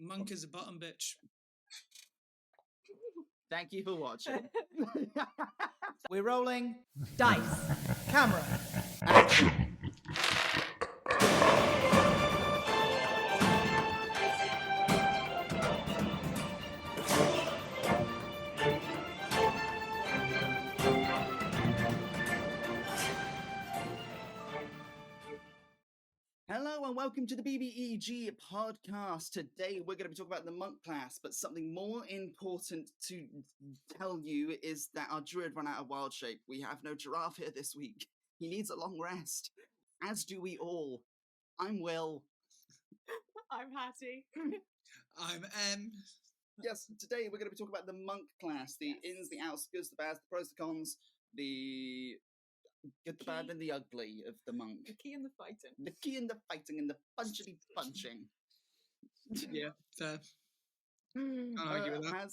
Monk is a bottom bitch. Thank you for watching. We're rolling dice. Camera. Action. Hello and welcome to the BBEG Podcast. Today we're going to be talking about the monk class, but something more important to tell you is that our druid ran out of wild shape. We have no giraffe here this week. He needs a long rest, as do we all. I'm Will. I'm Hattie. I'm M. Yes, today we're going to be talking about the monk class, the ins, the outs, the goods, the bads, the pros, the cons, the good, the bad, and the ugly of the monk. The key and the fighting. The key and the fighting and the punchity punching. Yeah, fair. Can't argue with that.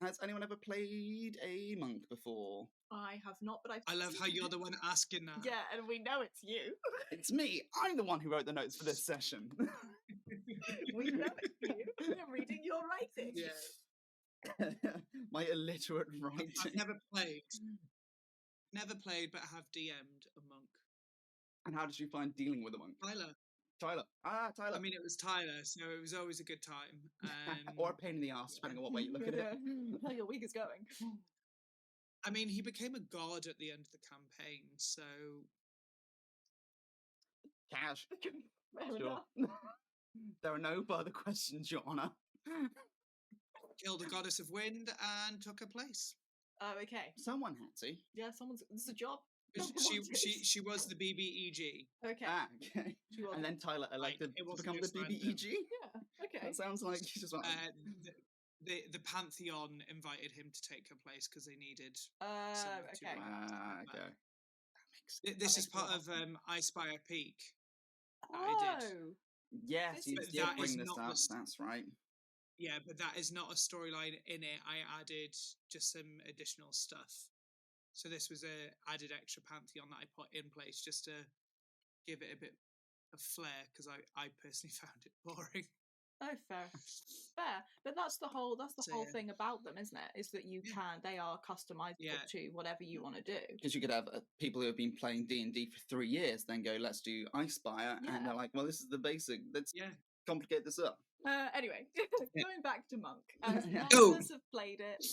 Has anyone ever played a monk before? I have not, but I love how you're the one asking that. Yeah, and we know it's you. It's me. I'm the one who wrote the notes for this session. We know it's you. I'm reading your writing. Yeah. My illiterate writing. I've never played, but have DM'd a monk. And how did you find dealing with a monk? Tyler. Tyler. I mean, it was Tyler, so it was always a good time. Or a pain in the ass, depending on what way you look at it. How your week is going. I mean, he became a god at the end of the campaign, so... Cash. Fair Sure. enough. There are no further questions, Your Honour. Killed a goddess of wind and took her place. Oh, okay. Someone had to. Yeah, it's a job. She was the BBEG. Okay. Okay. She was. And then Tyler elected it to wasn't become the just random. BBEG? Yeah, okay. That sounds like you just want... The Pantheon invited him to take her place because they needed. Okay. Okay. This is makes part more of I Spy a Peak. I did. Oh. Yes, you But did that is bring this not up. the- That's right. Yeah, but that is not a storyline in it. I added just some additional stuff. So this was a added extra Pantheon that I put in place just to give it a bit of flair because I personally found it boring. Oh, fair. But that's the whole So, whole yeah. thing about them, isn't it? Is that they are customizable Yeah. to whatever you want to do. Because you could have people who have been playing D&D for 3 years, then go, let's do Ice Spire, Yeah. and they're like, well, this is the basic. Let's Yeah. complicate this up. Anyway, going back to Monk. Yeah. None of us have played it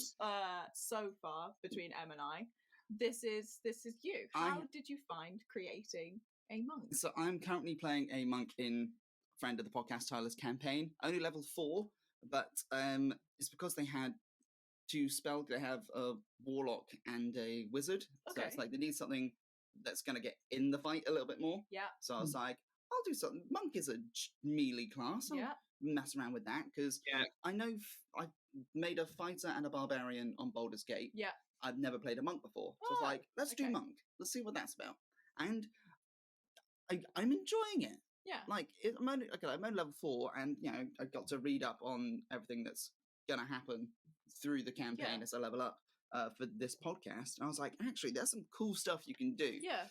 so far between M and I. This is you. How did you find creating a monk? So I'm currently playing a monk in friend of the podcast, Tyler's campaign. Only level 4, but it's because they had 2 spells. They have a warlock and a wizard. So it's Okay. like they need something that's going to get in the fight a little bit more. Yeah. So I was like, I'll do something. Monk is a melee class. I'll Yeah. mess around with that because Yeah. I know I've made a fighter and a barbarian on Baldur's Gate. Yeah. I've never played a monk before. So it's Oh, like, let's do okay. monk. Let's see what that's about. And I'm enjoying it. Yeah. Like, I'm only level 4, and, you know, I got to read up on everything that's going to happen through the campaign Yeah. as I level up for this podcast. And I was like, actually, there's some cool stuff you can do. Yeah.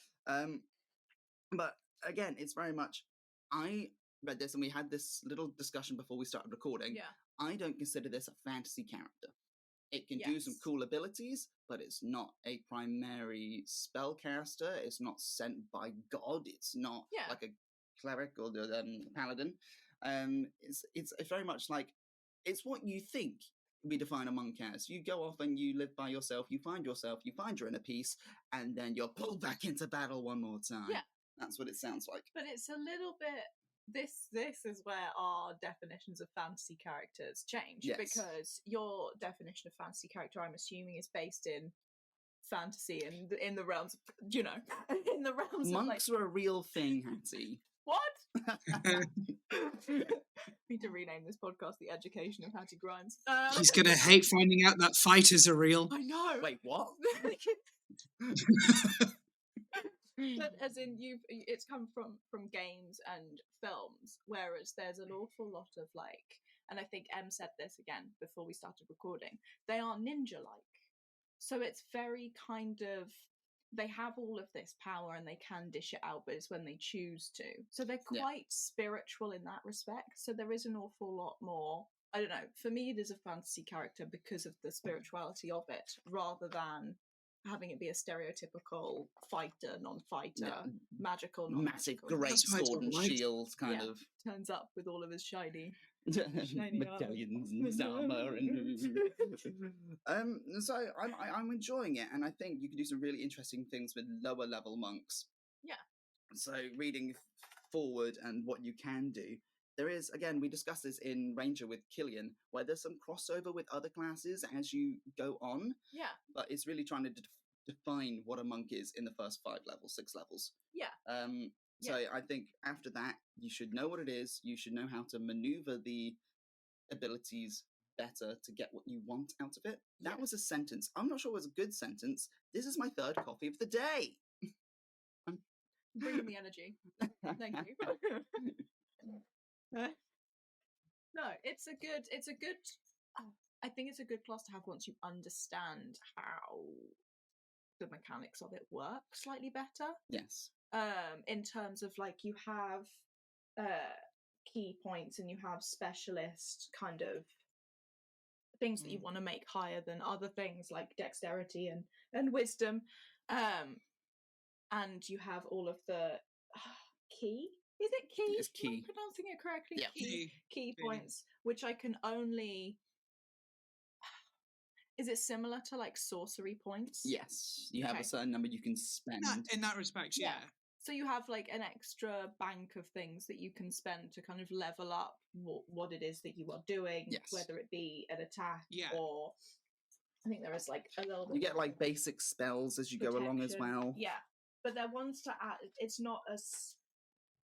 But again, it's very much, I read this and we had this little discussion before we started recording. Yeah. I don't consider this a fantasy character. It can do some Yes. cool abilities, but it's not a primary spellcaster. It's not sent by God. It's not Yeah. like a cleric or the paladin. It's very much like, it's what you think we define a monk as. You go off and you live by yourself, you find your inner peace, and then you're pulled back into battle one more time. Yeah. That's what it sounds like. But it's a little bit. This is where our definitions of fantasy characters change. Yes. Because your definition of fantasy character, I'm assuming, is based in fantasy and in the realms of, you know, in the realms of like, Monks are a real thing, Hattie. what? Need to rename this podcast "The Education of Hattie Grimes." He's gonna hate finding out that fighters are real. I know. Wait, what? But as in it's come from games and films, whereas there's an awful lot of like, and I think Em said this again before we started recording, they are ninja-like. So it's very kind of they have all of this power and they can dish it out, but it's when they choose to. So they're Yeah. quite spiritual in that respect. So there is an awful lot more. I don't know. For me, it is a fantasy character because of the spirituality of it, rather than having it be a stereotypical fighter, non-fighter, Yeah. magical, Massive, non-magical. great That's why I sword don't and like- shield kind Yeah. of Turns up with all of his shiny Shiny medallions and armor and so I'm enjoying it, and I think you can do some really interesting things with lower level monks. Yeah. So reading forward and what you can do, there is, again, we discussed this in Ranger with Killian, where there's some crossover with other classes as you go on, Yeah. but it's really trying to define what a monk is in the first 6 levels. Yeah. So I think after that, you should know what it is. You should know how to maneuver the abilities better to get what you want out of it. That Yeah. was a sentence. I'm not sure it was a good sentence. This is my 3rd coffee of the day. Bringing the energy. Thank you. No, it's a good. I think it's a good class to have once you understand how the mechanics of it work slightly better. Yes. In terms of like you have key points and you have specialist kind of things that you want to make higher than other things like dexterity and wisdom, and you have all of the key. Is it key? It's key. Am I pronouncing it correctly? Yeah. Key points, which I can only. Is it similar to like sorcery points? Yes. You have Okay. a certain number you can spend. In that respect, Yeah. yeah. So you have like an extra bank of things that you can spend to kind of level up what it is that you are doing, Yes. whether it be an attack Yeah. or I think there is like a little bit. You get like basic spells as you go along as protection. well. Yeah, but they're ones to add. It's not as.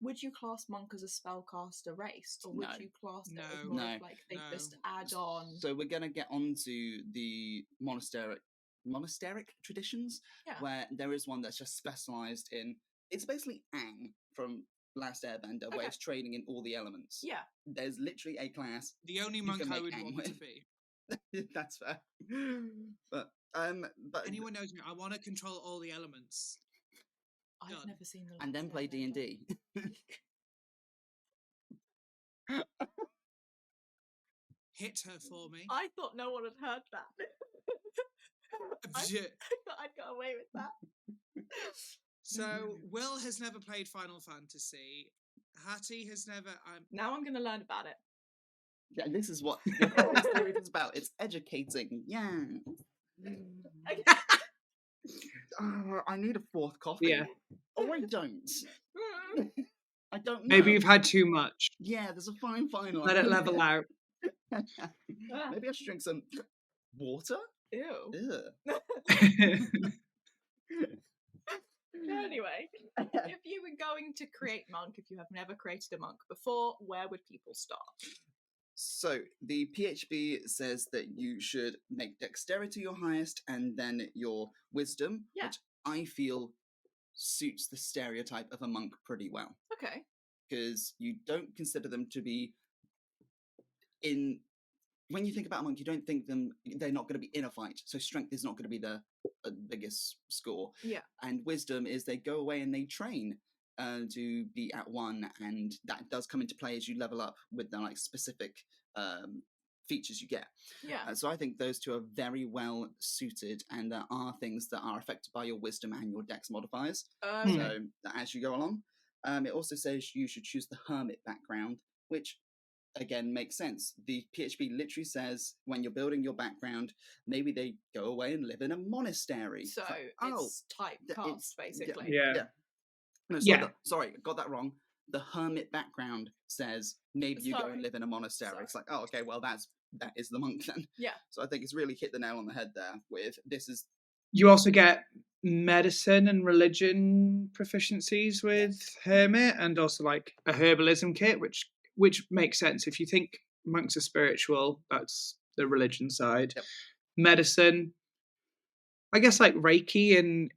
Would you class monk as a spellcaster race, or would No. you class it as No. more No. of like they No. just add on? So we're going to get onto the monasteric traditions, Yeah. where there is one that's just specialized in. It's basically Aang from Last Airbender, where Okay. it's training in all the elements. Yeah, There's literally a class. The only You monk can I make would Aang want to with. be. That's fair. But Anyone knows me, I want to control all the elements. I've Done. never seen the. and then Last play Airbender. D&D. Hit her for me. I thought no one had heard that. I thought I'd got away with that. So Will has never played Final Fantasy. Hattie has never. Now I'm going to learn about it. Yeah, this is what this series is about. It's educating. Yeah. Okay. I need a 4th coffee. Yeah. Oh, I don't. I don't know. Maybe you've had too much. Yeah, there's a fine line. Let it level out. Maybe I should drink some water? Ew. Ugh. Anyway, if you were going to create monk, if you have never created a monk before, where would people start? So, the PHB says that you should make dexterity your highest and then your wisdom, Yeah. which I feel suits the stereotype of a monk pretty well. Okay. Because you don't consider them to be in. When you think about a monk, you don't think they're not going to be in a fight. So strength is not going to be the biggest score. Yeah. And wisdom is they go away and they train to be at 1, and that does come into play as you level up with the like specific features you get. Yeah. So I think those two are very well suited, and there are things that are affected by your wisdom and your dex modifiers. Okay. So as you go along, it also says you should choose the hermit background, which again makes sense. The PHB literally says when you're building your background, maybe they go away and live in a monastery. So like, it's typecast, basically. Yeah. No, Yeah. sorry, got that wrong. The hermit background says maybe you go Sorry. and live in a monastery. Sorry. It's like, oh, okay, well that is the monk then. Yeah. So I think it's really hit the nail on the head there with this is You also get medicine and religion proficiencies with Hermit, and also like a herbalism kit, which makes sense. If you think monks are spiritual, that's the religion side. Yep. Medicine, I guess like Reiki, and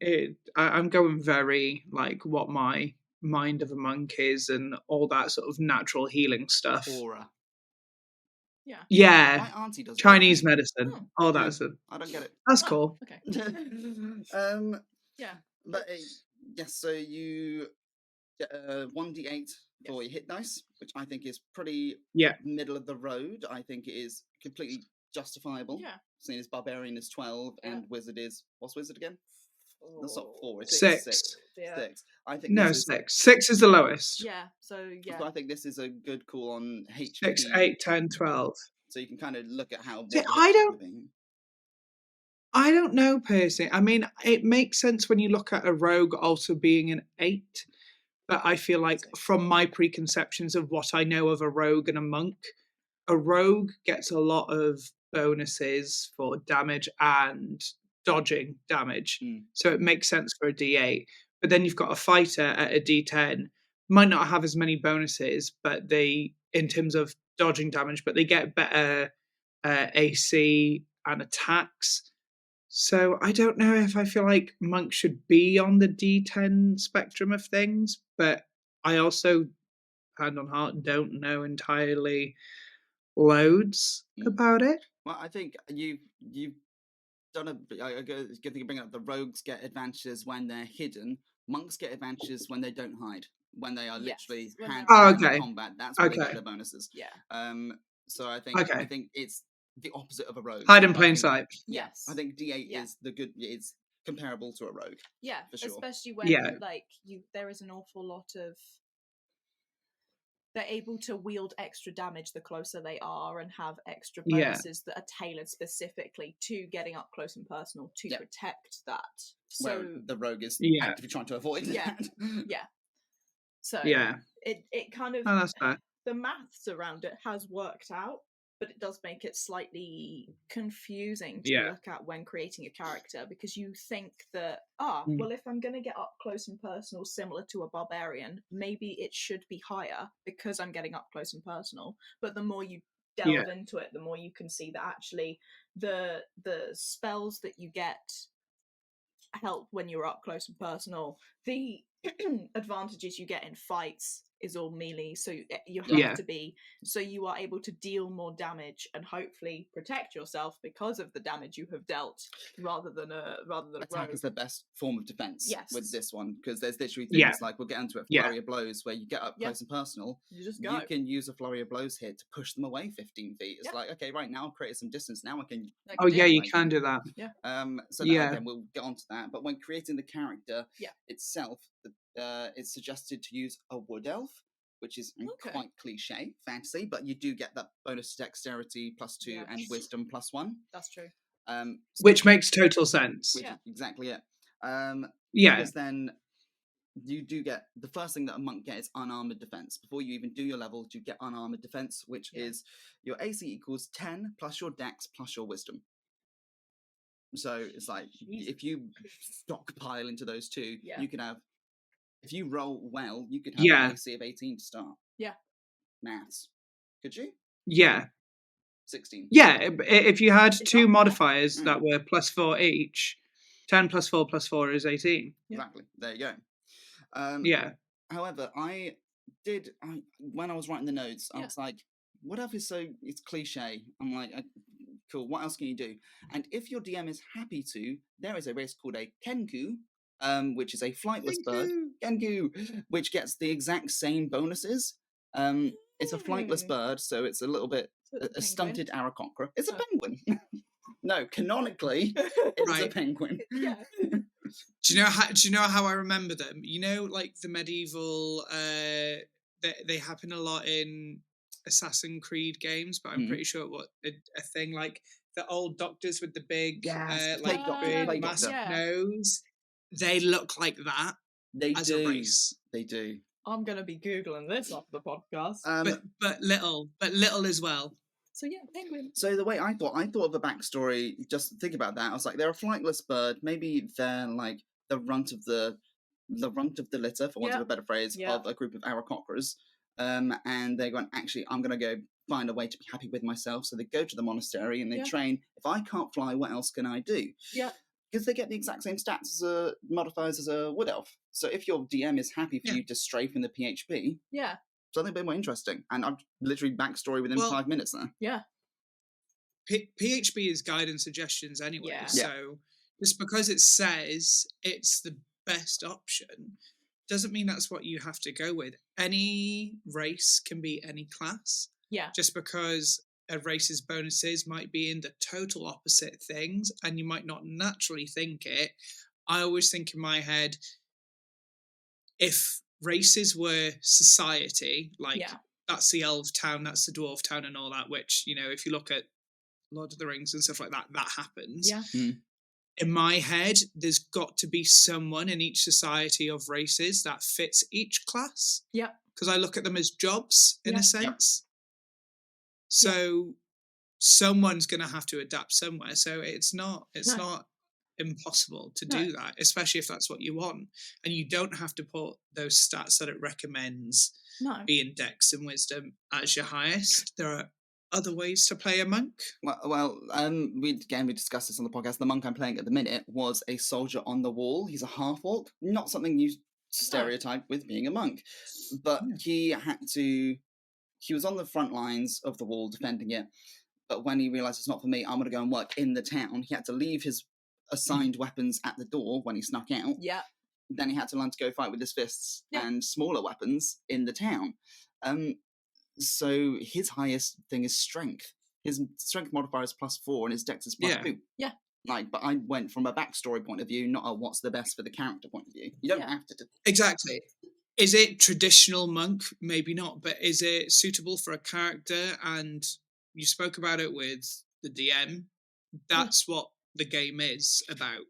I'm going very like what my mind of a monk is and all that sort of natural healing stuff. aura. Yeah. My auntie does Chinese Reiki. medicine. Oh. All that. Yeah. I don't get it. That's Oh, cool. Okay. um, Yeah. But yes, so you get 1d8 for your hit dice, which I think is pretty Yeah. middle of the road. I think it is completely justifiable. Yeah. Seeing as Barbarian is 12 Yeah. and Wizard is... What's Wizard again? That's not 4, it's 6. 6. Yeah. 6. I think No, this is... 6. 6 is the lowest. Yeah. So yeah. So I think this is a good call on HP. 6, 8, 10, 12. So you can kind of look at how... See, what I hits don't- you're giving. I don't know personally. I mean, it makes sense when you look at a rogue also being an 8, but I feel like from my preconceptions of what I know of a rogue and a monk, a rogue gets a lot of bonuses for damage and dodging damage. Mm. So it makes sense for a D8. But then you've got a fighter at a D10, might not have as many bonuses, but they, in terms of dodging damage, but they get better AC and attacks. So I don't know if I feel like monk should be on the D10 spectrum of things, but I also, hand on heart, don't know entirely loads about it. Well, I think you've done a good thing to bring up. The rogues get advantages when they're hidden. Monks get advantages when they don't hide. When they are literally when hand they're- to hand okay. combat, that's when they Okay. get their bonuses. Yeah. So I think Okay. it's the opposite of a rogue. Hide in I plain think- sight. Yes. I think D8 Yeah. is the good. It's comparable to a rogue. Yeah, for sure. especially when Yeah. like there is an awful lot of they're able to wield extra damage the closer they are and have extra Yeah. bonuses that are tailored specifically to getting up close and personal to Yeah. protect that. Where So the rogue is Yeah. actively trying to avoid Yeah. that. yeah. So Yeah. it kind of Oh, that's fair. the maths around it has worked out, but it does make it slightly confusing to Yeah. look at when creating a character because you think that, Mm. well, if I'm going to get up close and personal similar to a barbarian, maybe it should be higher because I'm getting up close and personal. But the more you delve into it, the more you can see that actually the spells that you get help when you're up close and personal. The advantages you get in fights is all melee, so you have Yeah. to be, so you are able to deal more damage and hopefully protect yourself because of the damage you have dealt, rather than a Attack rogue. is the best form of defense Yes. with this one because there's literally things Yeah. like we'll get into it. Yeah. Flurry of blows where you get up Yeah. close and personal. You just go. You can use a flurry of blows here to push them away 15 feet. It's Yeah. like, okay, right now I've created some distance. Now I can. Like Oh, a yeah, deal. you can do that. So Yeah. that, again, we'll get onto that. But when creating the character Yeah. itself, it's suggested to use a wood elf, which is Okay. quite cliche fantasy, but you do get that bonus to dexterity +2 and Yes. wisdom +1. That's true. Which makes total sense. Which Yeah. is exactly it. Yeah. Because then you do get the first thing that a monk gets is unarmored defense. Before you even do your levels, you get unarmored defense, which Yeah. is your AC equals 10 plus your dex plus your wisdom. So it's like Jeez. if you stockpile into those two, Yeah. you can have. If you roll well, you could have Yeah. an AC of 18 to start. Yeah. Maths. Could you? Yeah. 16. Yeah. If you had It's two not bad. modifiers Mm. that were +4 each, 10 +4 is 18. Yeah. Exactly. There you go. Yeah. However, when I was writing the notes, I Yeah. was like, what if it's cliche? I'm like, cool, what else can you do? And if your DM is happy to, there is a race called a Kenku, which is a flightless bird. Kenku, which gets the exact same bonuses. It's a flightless Hmm. bird, so it's a little bit So it's a a penguin. stunted Aarakocra. It's a Oh. penguin. No, canonically, it's a Right. penguin. Yeah. Do you know how I remember them? You know, like the medieval, they happen a lot in Assassin's Creed games, but I'm Mhm. pretty sure what a thing like the old doctors with the big, Yes, the like plague doctor, big plague massive doctor. nose. They look like that They as do. a race, They do. I'm gonna be googling this after the podcast. but little as well. So yeah, penguin. So the way I thought of a backstory, just think about that. I was like, they're a flightless bird. Maybe they're like the runt of the litter, for want of Yeah. a better phrase, Yeah. of a group of Aarakocras. And they're going, actually, I'm going to go find a way to be happy with myself. So they go to the monastery and they Yeah. train. If I can't fly, what else can I do? Yeah. Because they get the exact same stats as modifiers as a wood elf. So if your DM is happy for Yeah. you to strafe in the PHP, Yeah. something a bit more interesting. And I'm literally backstory within Well- 5 minutes there. Yeah. PHP is guide and suggestions anyway. Yeah. So just because it says it's the best option doesn't mean that's what you have to go with. Any race can be any class. Yeah. Just because a race's bonuses might be in the total opposite things and you might not naturally think it. I always think in my head, if races were society, like that's the elf town, that's the dwarf town and all that, which, you know, if you look at Lord of the Rings and stuff like that, that happens. Yeah. In my head, there's got to be someone in each society of races that fits each class. Yeah. Because I look at them as jobs in a sense. So someone's going to have to adapt somewhere. So it's not impossible to do that, especially if that's what you want. And you don't have to put those stats that it recommends, being Dex and Wisdom, as your highest. There are other ways to play a monk. We discussed this on the podcast. The monk I'm playing at the minute was a soldier on the wall. He's a half-orc. Not something you stereotype with being a monk. But he was on the front lines of the wall defending it. But when he realised it's not for me, I'm going to go and work in the town. He had to leave his assigned weapons at the door when he snuck out. Yeah. Then he had to learn to go fight with his fists and smaller weapons in the town. So his highest thing is strength. His strength modifier is +4 and his dex is +2. Yeah. But I went from a backstory point of view, not a what's the best for the character point of view. You don't have to. Exactly. Is it traditional monk? Maybe not, but is it suitable for a character? And you spoke about it with the DM. That's what the game is about.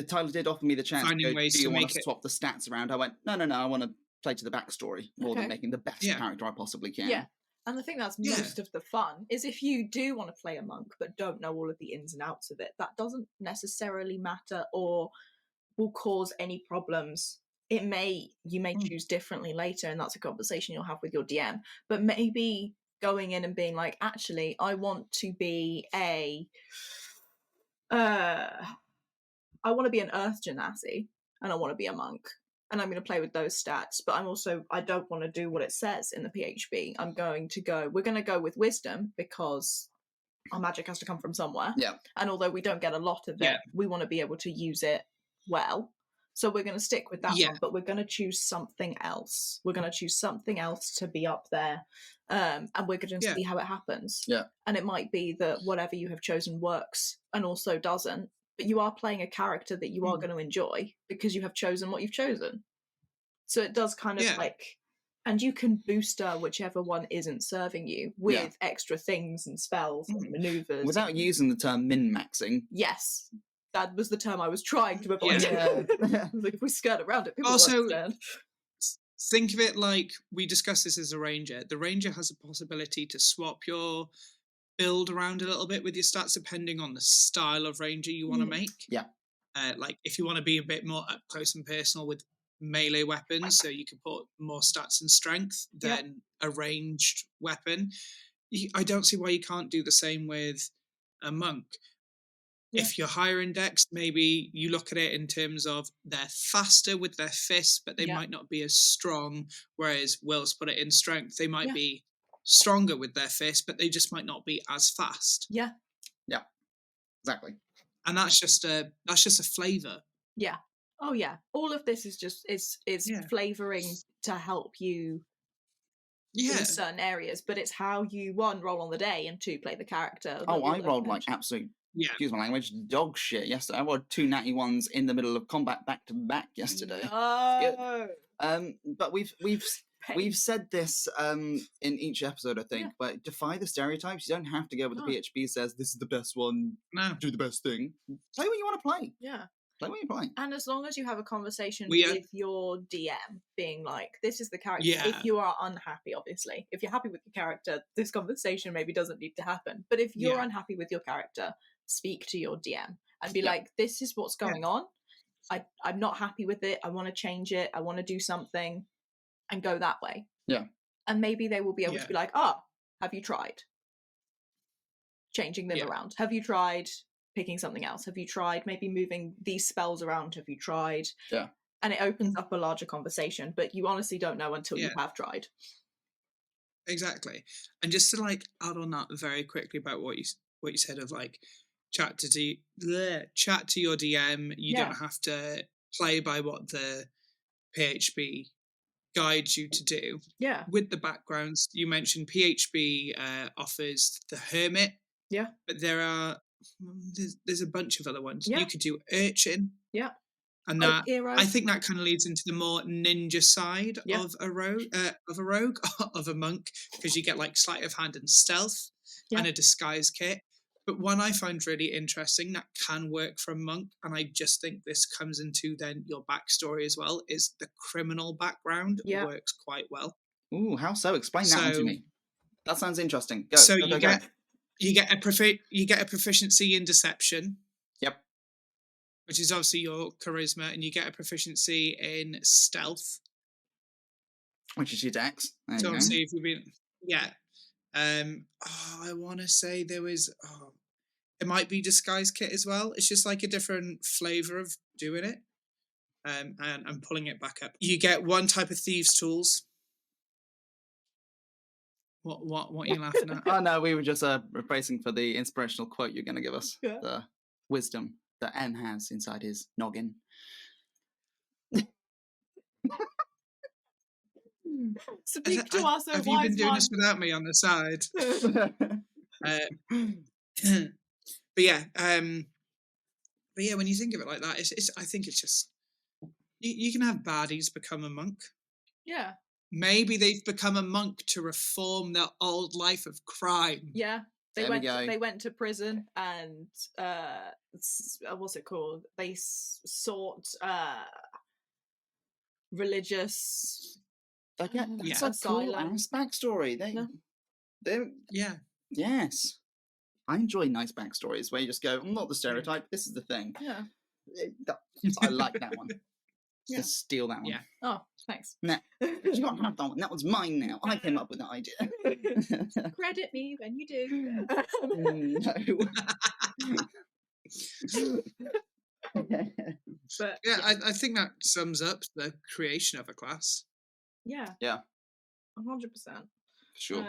Tyler did offer me the chance finding to go, ways do you to want make to swap the stats around? I went, no, I want to play to the backstory more than making the best character I possibly can. Yeah. And I think that's most of the fun, is if you do want to play a monk but don't know all of the ins and outs of it, that doesn't necessarily matter or will cause any problems. You may choose differently later, and that's a conversation you'll have with your DM. But maybe going in and being like, actually, I want to be I want to be an Earth Genasi, and I want to be a monk, and I'm going to play with those stats. But I don't want to do what it says in the PHB. We're going to go with Wisdom because our magic has to come from somewhere. Yeah. And although we don't get a lot of it, we want to be able to use it well. So we're going to stick with that one, but we're going to choose something else. We're going to choose something else to be up there, and we're going to see how it happens. Yeah. And it might be that whatever you have chosen works and also doesn't, but you are playing a character that you are going to enjoy because you have chosen what you've chosen. So it does kind of and you can booster whichever one isn't serving you with extra things and spells and maneuvers. Without using the term min-maxing. Yes. That was the term I was trying to avoid. Like if we skirt around it, people also understand. Think of it like we discussed this as a ranger. The ranger has a possibility to swap your build around a little bit with your stats depending on the style of ranger you want to make. Yeah. Like if you want to be a bit more up close and personal with melee weapons, so you can put more stats and strength than a ranged weapon. I don't see why you can't do the same with a monk. If you're higher in dex, maybe you look at it in terms of they're faster with their fists, but they might not be as strong. Whereas Will's put it in strength. They might be stronger with their fists, but they just might not be as fast. Yeah. Yeah. Exactly. And that's just a flavour. Yeah. Oh yeah. All of this is just is flavouring to help you in certain areas, but it's how you roll on the day and play the character. I rolled like absolute excuse my language, dog shit yesterday. I rolled 2 natty ones in the middle of combat back to back yesterday. Oh. But we've said this in each episode, I think, but defy the stereotypes. You don't have to go with the PHP says this is the best one. No. Do the best thing. Play what you want to play. Yeah. Play what you play. And as long as you have a conversation with your DM, being like, this is the character. Yeah. If you are unhappy, obviously. If you're happy with your character, this conversation maybe doesn't need to happen. But if you're unhappy with your character, speak to your DM and be like, this is what's going on. I'm not happy with it. I want to change it. I want to do something, and go that way. Yeah. And maybe they will be able to be like, have you tried changing them around? Have you tried picking something else? Have you tried maybe moving these spells around? Have you tried? Yeah. And it opens up a larger conversation, but you honestly don't know until you have tried. Exactly. And just to like add on that very quickly about what you said of like chat to your DM. You don't have to play by what the PHB guides you to do. Yeah. With the backgrounds, you mentioned PHB offers the Hermit. Yeah. But there's a bunch of other ones. Yeah. You could do Urchin. Yeah. And Folk that hero. I think that kind of leads into the more ninja side Yeah. of a rogue, of a monk, because you get like sleight of hand and stealth and a disguise kit. But one I find really interesting that can work for a monk, and I just think this comes into then your backstory as well, is the criminal background works quite well. Ooh, how so? Explain that one to me. That sounds interesting. Go. So go. You get a proficiency in deception. Yep. Which is obviously your charisma, and you get a proficiency in stealth, which is your dex. So obviously, if you've been, I want to say there was, it might be disguise kit as well. It's just like a different flavor of doing it. And I'm pulling it back up. You get one type of thieves' tools. What are you laughing at? Oh no, we were just bracing for the inspirational quote you're going to give us. Yeah. The wisdom that N has inside his noggin. Speak to us, have you been doing this without me on the side? But yeah, when you think of it like that, it's I think it's just you can have baddies become a monk. Yeah. Maybe they've become a monk to reform their old life of crime. Yeah. They went to prison and what's it called? They sought religious. That's a cool ass backstory. Yes. I enjoy nice backstories where you just go, I'm not the stereotype, this is the thing. Yeah. I like that one. Just steal that one. Yeah. Oh, thanks. Nah, you can't have that one. That one's mine now. I came up with that idea. Credit me when you do. No. But I think that sums up the creation of a class. Yeah. Yeah. 100%. Sure.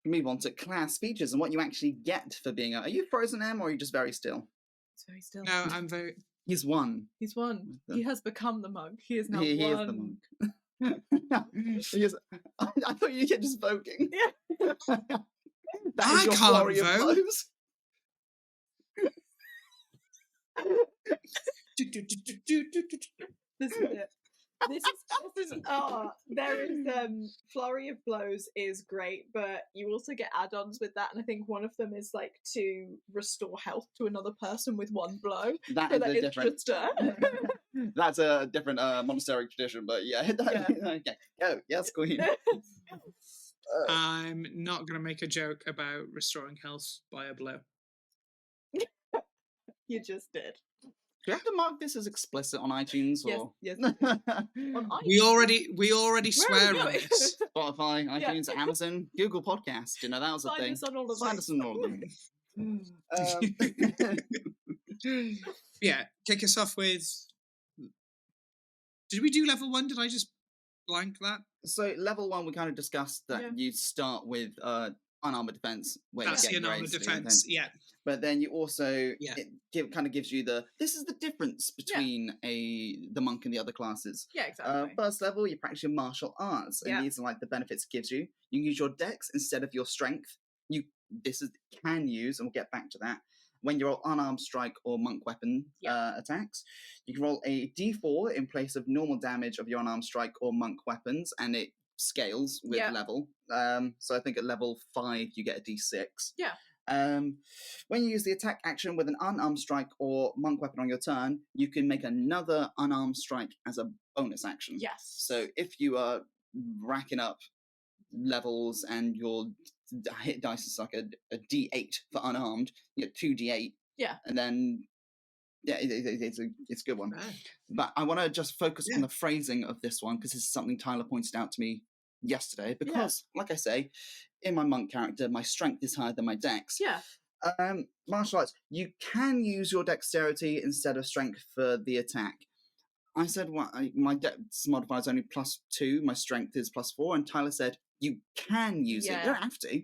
Move on to class features and what you actually get for being Are you frozen, Em, or are you just very still? It's very still. No, I'm very... He's one. He's one. He has become the monk. He is now he one. Is the monk. I thought you were just voting. Yeah. That is your flurry of blows. This is it. This is there is flurry of blows is great, but you also get add-ons with that, and I think one of them is like to restore health to another person with one blow. That's a different monastery tradition, but yeah. Okay, go. Yes, queen. I'm not going to make a joke about restoring health by a blow. You just did. Do you have to mark this as explicit on iTunes? Or? Yes. On iTunes. We already swear on this. Spotify, iTunes, Amazon, Google Podcast. You know, that was a thing. Find us on all of them. Yeah, kick us off with... Did we do level 1? Did I just blank that? So level 1, we kind of discussed that you start with unarmored defense. That's the unarmored defense, yeah. But then you also, it kind of gives you this is the difference between the monk and the other classes. Yeah, exactly. First level, you practice your martial arts. And these are like the benefits it gives you. You can use your dex instead of your strength. Can use, and we'll get back to that, when you roll unarmed strike or monk weapon attacks. You can roll a d4 in place of normal damage of your unarmed strike or monk weapons, and it scales with level. So I think at level 5, you get a d6. Yeah. When you use the attack action with an unarmed strike or monk weapon on your turn, you can make another unarmed strike as a bonus action. Yes. So if you are racking up levels and your hit dice is like a d8 for unarmed, you get 2d8. Yeah. And then it's a good one. Right. But I want to just focus on the phrasing of this one, because this is something Tyler pointed out to me yesterday, because like I say, in my monk character, my strength is higher than my dex. Yeah. Martial arts, you can use your dexterity instead of strength for the attack. I said, my dex modifier is only +2, my strength is +4, and Tyler said, you can use it. You don't have to.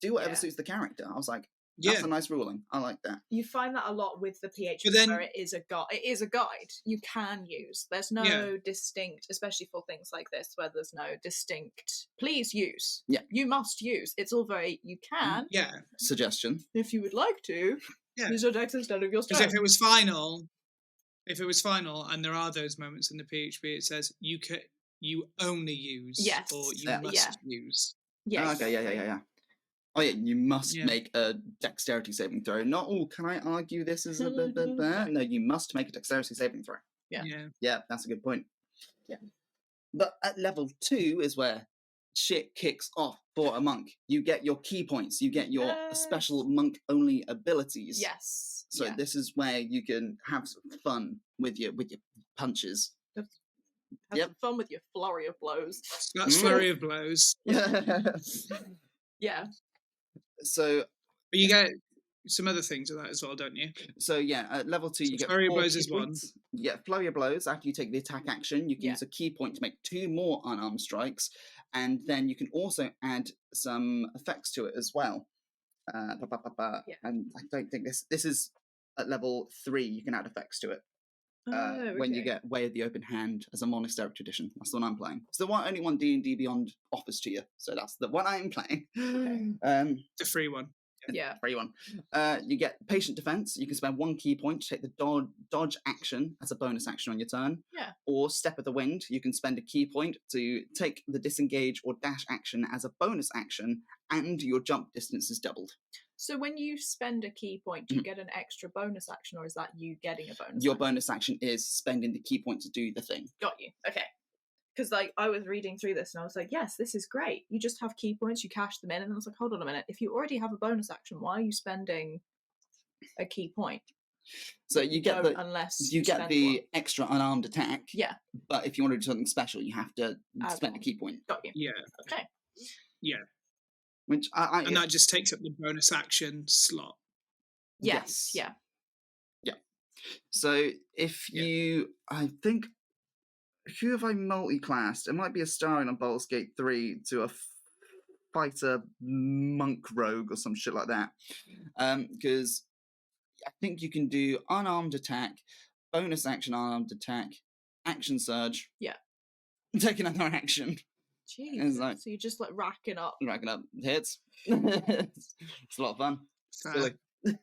Do whatever suits the character. I was like, That's a nice ruling. I like that. You find that a lot with the PHP But then- where it is a guide. It is a guide you can use. There's no distinct, especially for things like this, where there's no distinct. Please use. Yeah. You must use. It's all very. You can Suggestion. if you would like to. Yeah. Use your dex instead of your Because stone. if it was final, and there are those moments in the PHP, it says you only use, Yes. or you must use. Yes. Okay, yeah. Oh yeah, you must make a dexterity saving throw. Not all. Can I argue this is a bit? No, you must make a dexterity saving throw. Yeah, that's a good point. Yeah. But at level 2 is where shit kicks off for a monk. You get your key points. You get your special monk-only abilities. Yes. So this is where you can have some fun with your punches. Have some fun with your flurry of blows. That's flurry of blows. Yeah. So, but you get some other things of that as well, don't you? So at level 2 you get flurry of 4 blows key is one. points. You get flurry of blows. After you take the attack action, you can use a key point to make 2 more unarmed strikes, and then you can also add some effects to it as well. And I don't think this is at level 3. You can add effects to it. When you get Way of the Open Hand as a monasteric tradition. That's the one I'm playing. It's the only one D&D Beyond offers to you. So that's the one I'm playing. The free one. Yeah. Free one. You get Patient Defense. You can spend 1 key point to take the dodge action as a bonus action on your turn. Yeah. Or Step of the Wind. You can spend a key point to take the disengage or dash action as a bonus action, and your jump distance is doubled. So when you spend a key point, do you get an extra bonus action, or is that you getting a bonus Your action? bonus action is spending the key point to do the thing. Got you. Okay. Because I was reading through this and I was like, yes, this is great. You just have key points, you cash them in, and I was like, hold on a minute. If you already have a bonus action, why are you spending a key point? So you get the one. extra unarmed attack. Yeah. But if you want to do something special, you have to spend a key point. Got you. Yeah. Okay. Yeah. Which and that just takes up the bonus action slot. Yes. Yeah. So if you, I think, who have I multi-classed? It might be a star in a Baldur's Gate 3 to a fighter monk rogue or some shit like that. Because I think you can do unarmed attack, bonus action unarmed attack, action surge. Yeah. Take another action. Jeez. So you're just like racking up hits. It's a lot of fun. Silly.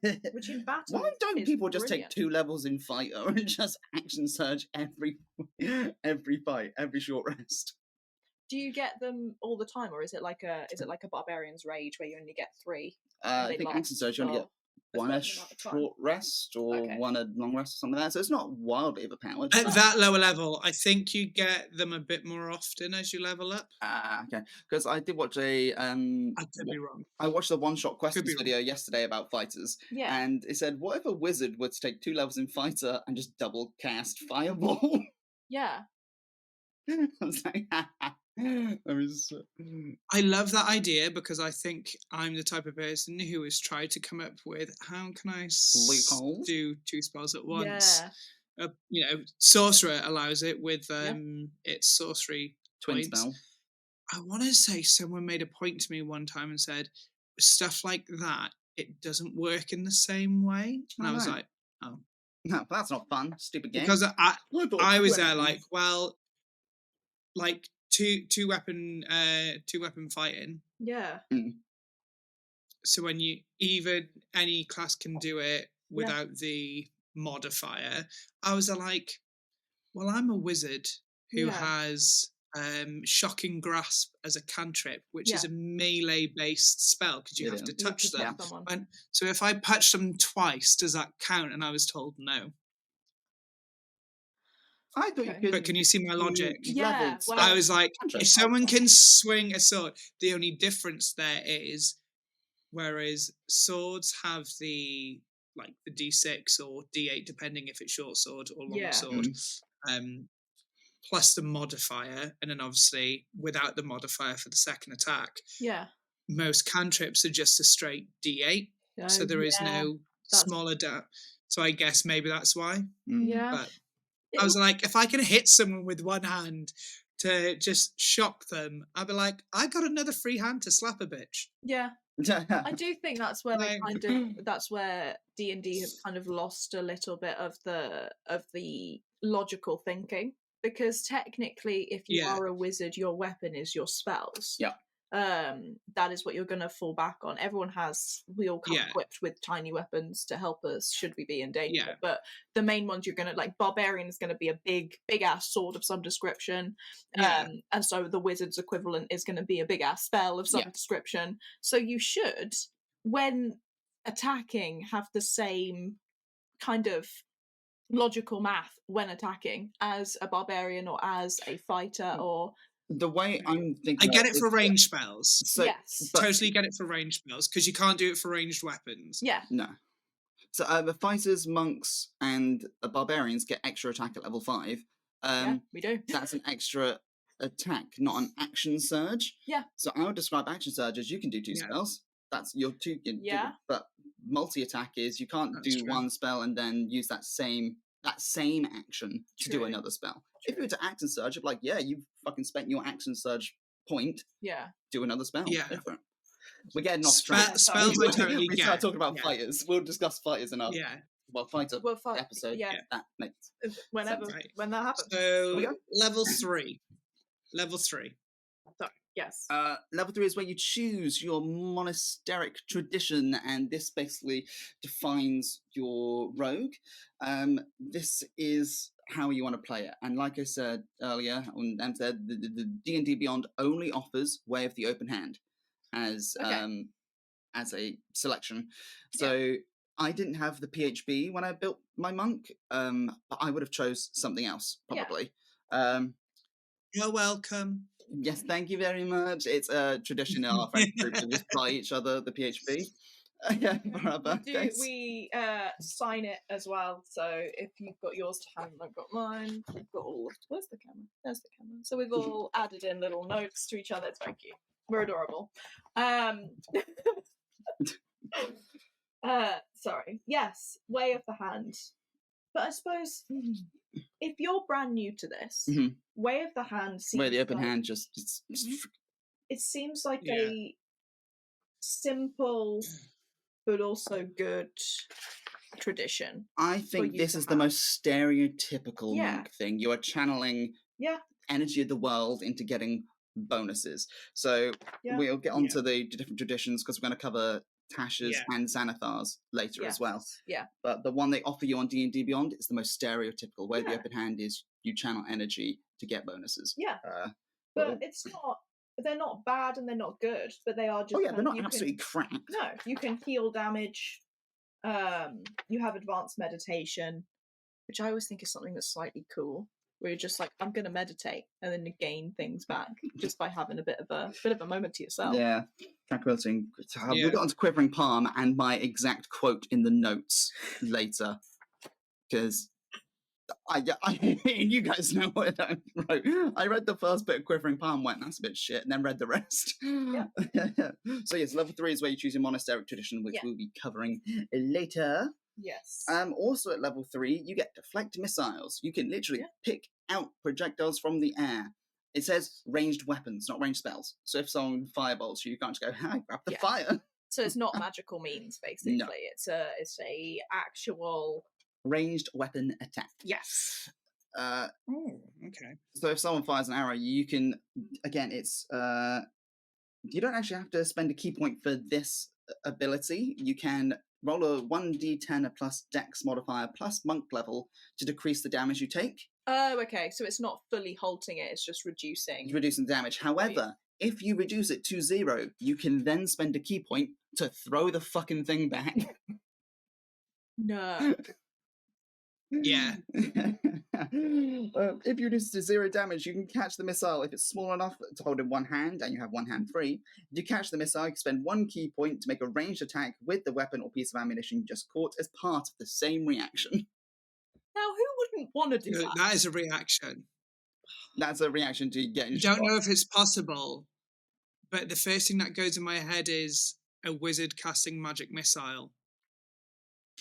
Which in battle, why don't people just brilliant. take 2 levels in fighter and just action surge every fight, every short rest? Do you get them all the time, or is it like a barbarian's rage where you only get 3? I think action surge you only get 1 a short rest or 1 a long rest or something like that. So it's not wildly overpowered. At that lower level, I think you get them a bit more often as you level up. Okay. Because I did watch I could be wrong. I watched the one-shot questions video yesterday about fighters. Yeah. And it said, what if a wizard were to take 2 levels in fighter and just double cast fireball? Yeah. I was like, I love that idea because I think I'm the type of person who has tried to come up with how can I do 2 spells at once. Yeah. Sorcerer allows it with its sorcery twin points. spell. I want to say someone made a point to me one time and said stuff like that, it doesn't work in the same way, and I was like, oh no, that's not fun. Stupid game. Because I was there like, well, like two weapon fighting. Yeah. So when any class can do it without the modifier, I was like, well, I'm a wizard who has shocking grasp as a cantrip, which is a melee based spell because you have to touch them. And so if I touch them twice, does that count? And I was told no. I thought you could. But can you see my logic? Yeah. Well, I was like, if someone can swing a sword, the only difference there is, whereas swords have the D6 or D8, depending if it's short sword or long sword, plus the modifier, and then obviously without the modifier for the second attack. Yeah. Most cantrips are just a straight D8, so there is no smaller so I guess maybe that's why. Yeah. But I was like, if I can hit someone with one hand to just shock them, I'd be like, I got another free hand to slap a bitch. Yeah. I do think that's where they Like- that's where D&D have kind of lost a little bit of the logical thinking, because technically if you Yeah. are a wizard, your weapon is your spells. Yeah. That is what you're going to fall back on. We all come Yeah. equipped with tiny weapons to help us should we be in danger. Yeah. But the main ones you're going to, like, barbarian is going to be a big ass sword of some description. Yeah. And so the wizard's equivalent is going to be a big ass spell of some Yeah. description. So you should, when attacking, have the same kind of logical math when attacking as a barbarian or as a fighter or The way I'm thinking, I get about it for is that- range spells. So, yes. but- Totally get it for range spells, because you can't do it for ranged weapons. Yeah. No. So the fighters, monks, and barbarians get extra attack at level 5. Yeah, we do. That's an extra attack, not an action surge. Yeah. So I would describe action surge as you can do 2 Yeah. spells. That's your 2. Yeah. But multi-attack is you can't That's do true. one spell and then use that same action to do True. another spell. If you were to action surge, you'd be like, yeah, you fucking spent your action surge point, Yeah. do another spell. Yeah. Different. We're getting off Spe- track. spells I we totally we get. start talking about Yeah. fighters. We'll discuss fighters in our Yeah. fighter Well, episode. yeah. That makes Whenever Right. when that happens. So we go. level 3. Level 3. Sorry. Yes. Level 3 is where you choose your monasteric tradition, and this basically defines your rogue. This is how you want to play it, and like I said earlier, and said the D&D Beyond only offers Way of the Open Hand as Okay. as a selection. So I didn't have the PHB when I built my monk, but I would have chose something else Yeah. probably. You're welcome. Yes, thank you very much. It's a tradition in our friend group to just buy each other the PHP. For our birthdays. We sign it as well. So if you've got yours to hand, I've got mine. We've got all. Where's the camera? There's the camera. So we've all added in little notes to each other. It's very cute. We're adorable. Sorry. Yes, Way of the Hand. But I suppose if you're brand new to this, Mhm. Way of the Hand seems Where the open like- hand just it's It seems like Yeah. a simple but also good tradition. I think you this to is the have. most stereotypical Yeah. monk thing. You are channeling Yeah. energy of the world into getting bonuses. So Yeah. we'll get onto the different traditions because we're going to cover Tasha's Yeah. and Xanathar's later as well. Yeah. But the one they offer you on D&D Beyond is the most stereotypical. Where the Yeah. open hand is you channel energy to get bonuses. Yeah. Well- But it's not. They're not bad and they're not good, but they are just. Oh yeah, kind they're of- not you absolutely crap. No, you can heal damage. You have advanced meditation, which I always think is something that's slightly cool. Where you're just like, I'm going to meditate, and then you gain things back just by having a bit of a moment to yourself. Yeah, tranquility. Yeah. We'll get onto Quivering Palm and my exact quote in the notes later, because you guys know what I wrote. I read the first bit of Quivering Palm, went, that's a bit shit, and then read the rest. Yeah. So yes, level 3 is where you choose your monasteric tradition, which Yeah. we'll be covering later. Yes. Also at level 3, you get deflect missiles. You can literally Yeah. pick out projectiles from the air. It says ranged weapons, not ranged spells. So if someone firebolts you, you can't just go, "Hi, grab the Yeah. fire." So it's not magical means, basically. It's a actual. Ranged weapon attack. Yes. Uh, Oh, okay. so if someone fires an arrow, you can, again, it's, you don't actually have to spend a key point for this ability. You can roll a 1d10 a plus dex modifier plus monk level to decrease the damage you take, Oh, okay. So it's not fully halting it; it's just reducing. reducing damage. However, if you reduce it to 0, you can then spend a key point to throw the fucking thing back. No. Yeah. If you reduce it to 0 damage, you can catch the missile if it's small enough to hold in one hand and you have one hand free. If you catch the missile, you can spend 1 key point to make a ranged attack with the weapon or piece of ammunition you just caught as part of the same reaction. Now, who wouldn't want to do that? That is a reaction. That's a reaction to getting I shot. don't know if it's possible, but the first thing that goes in my head is a wizard casting magic missile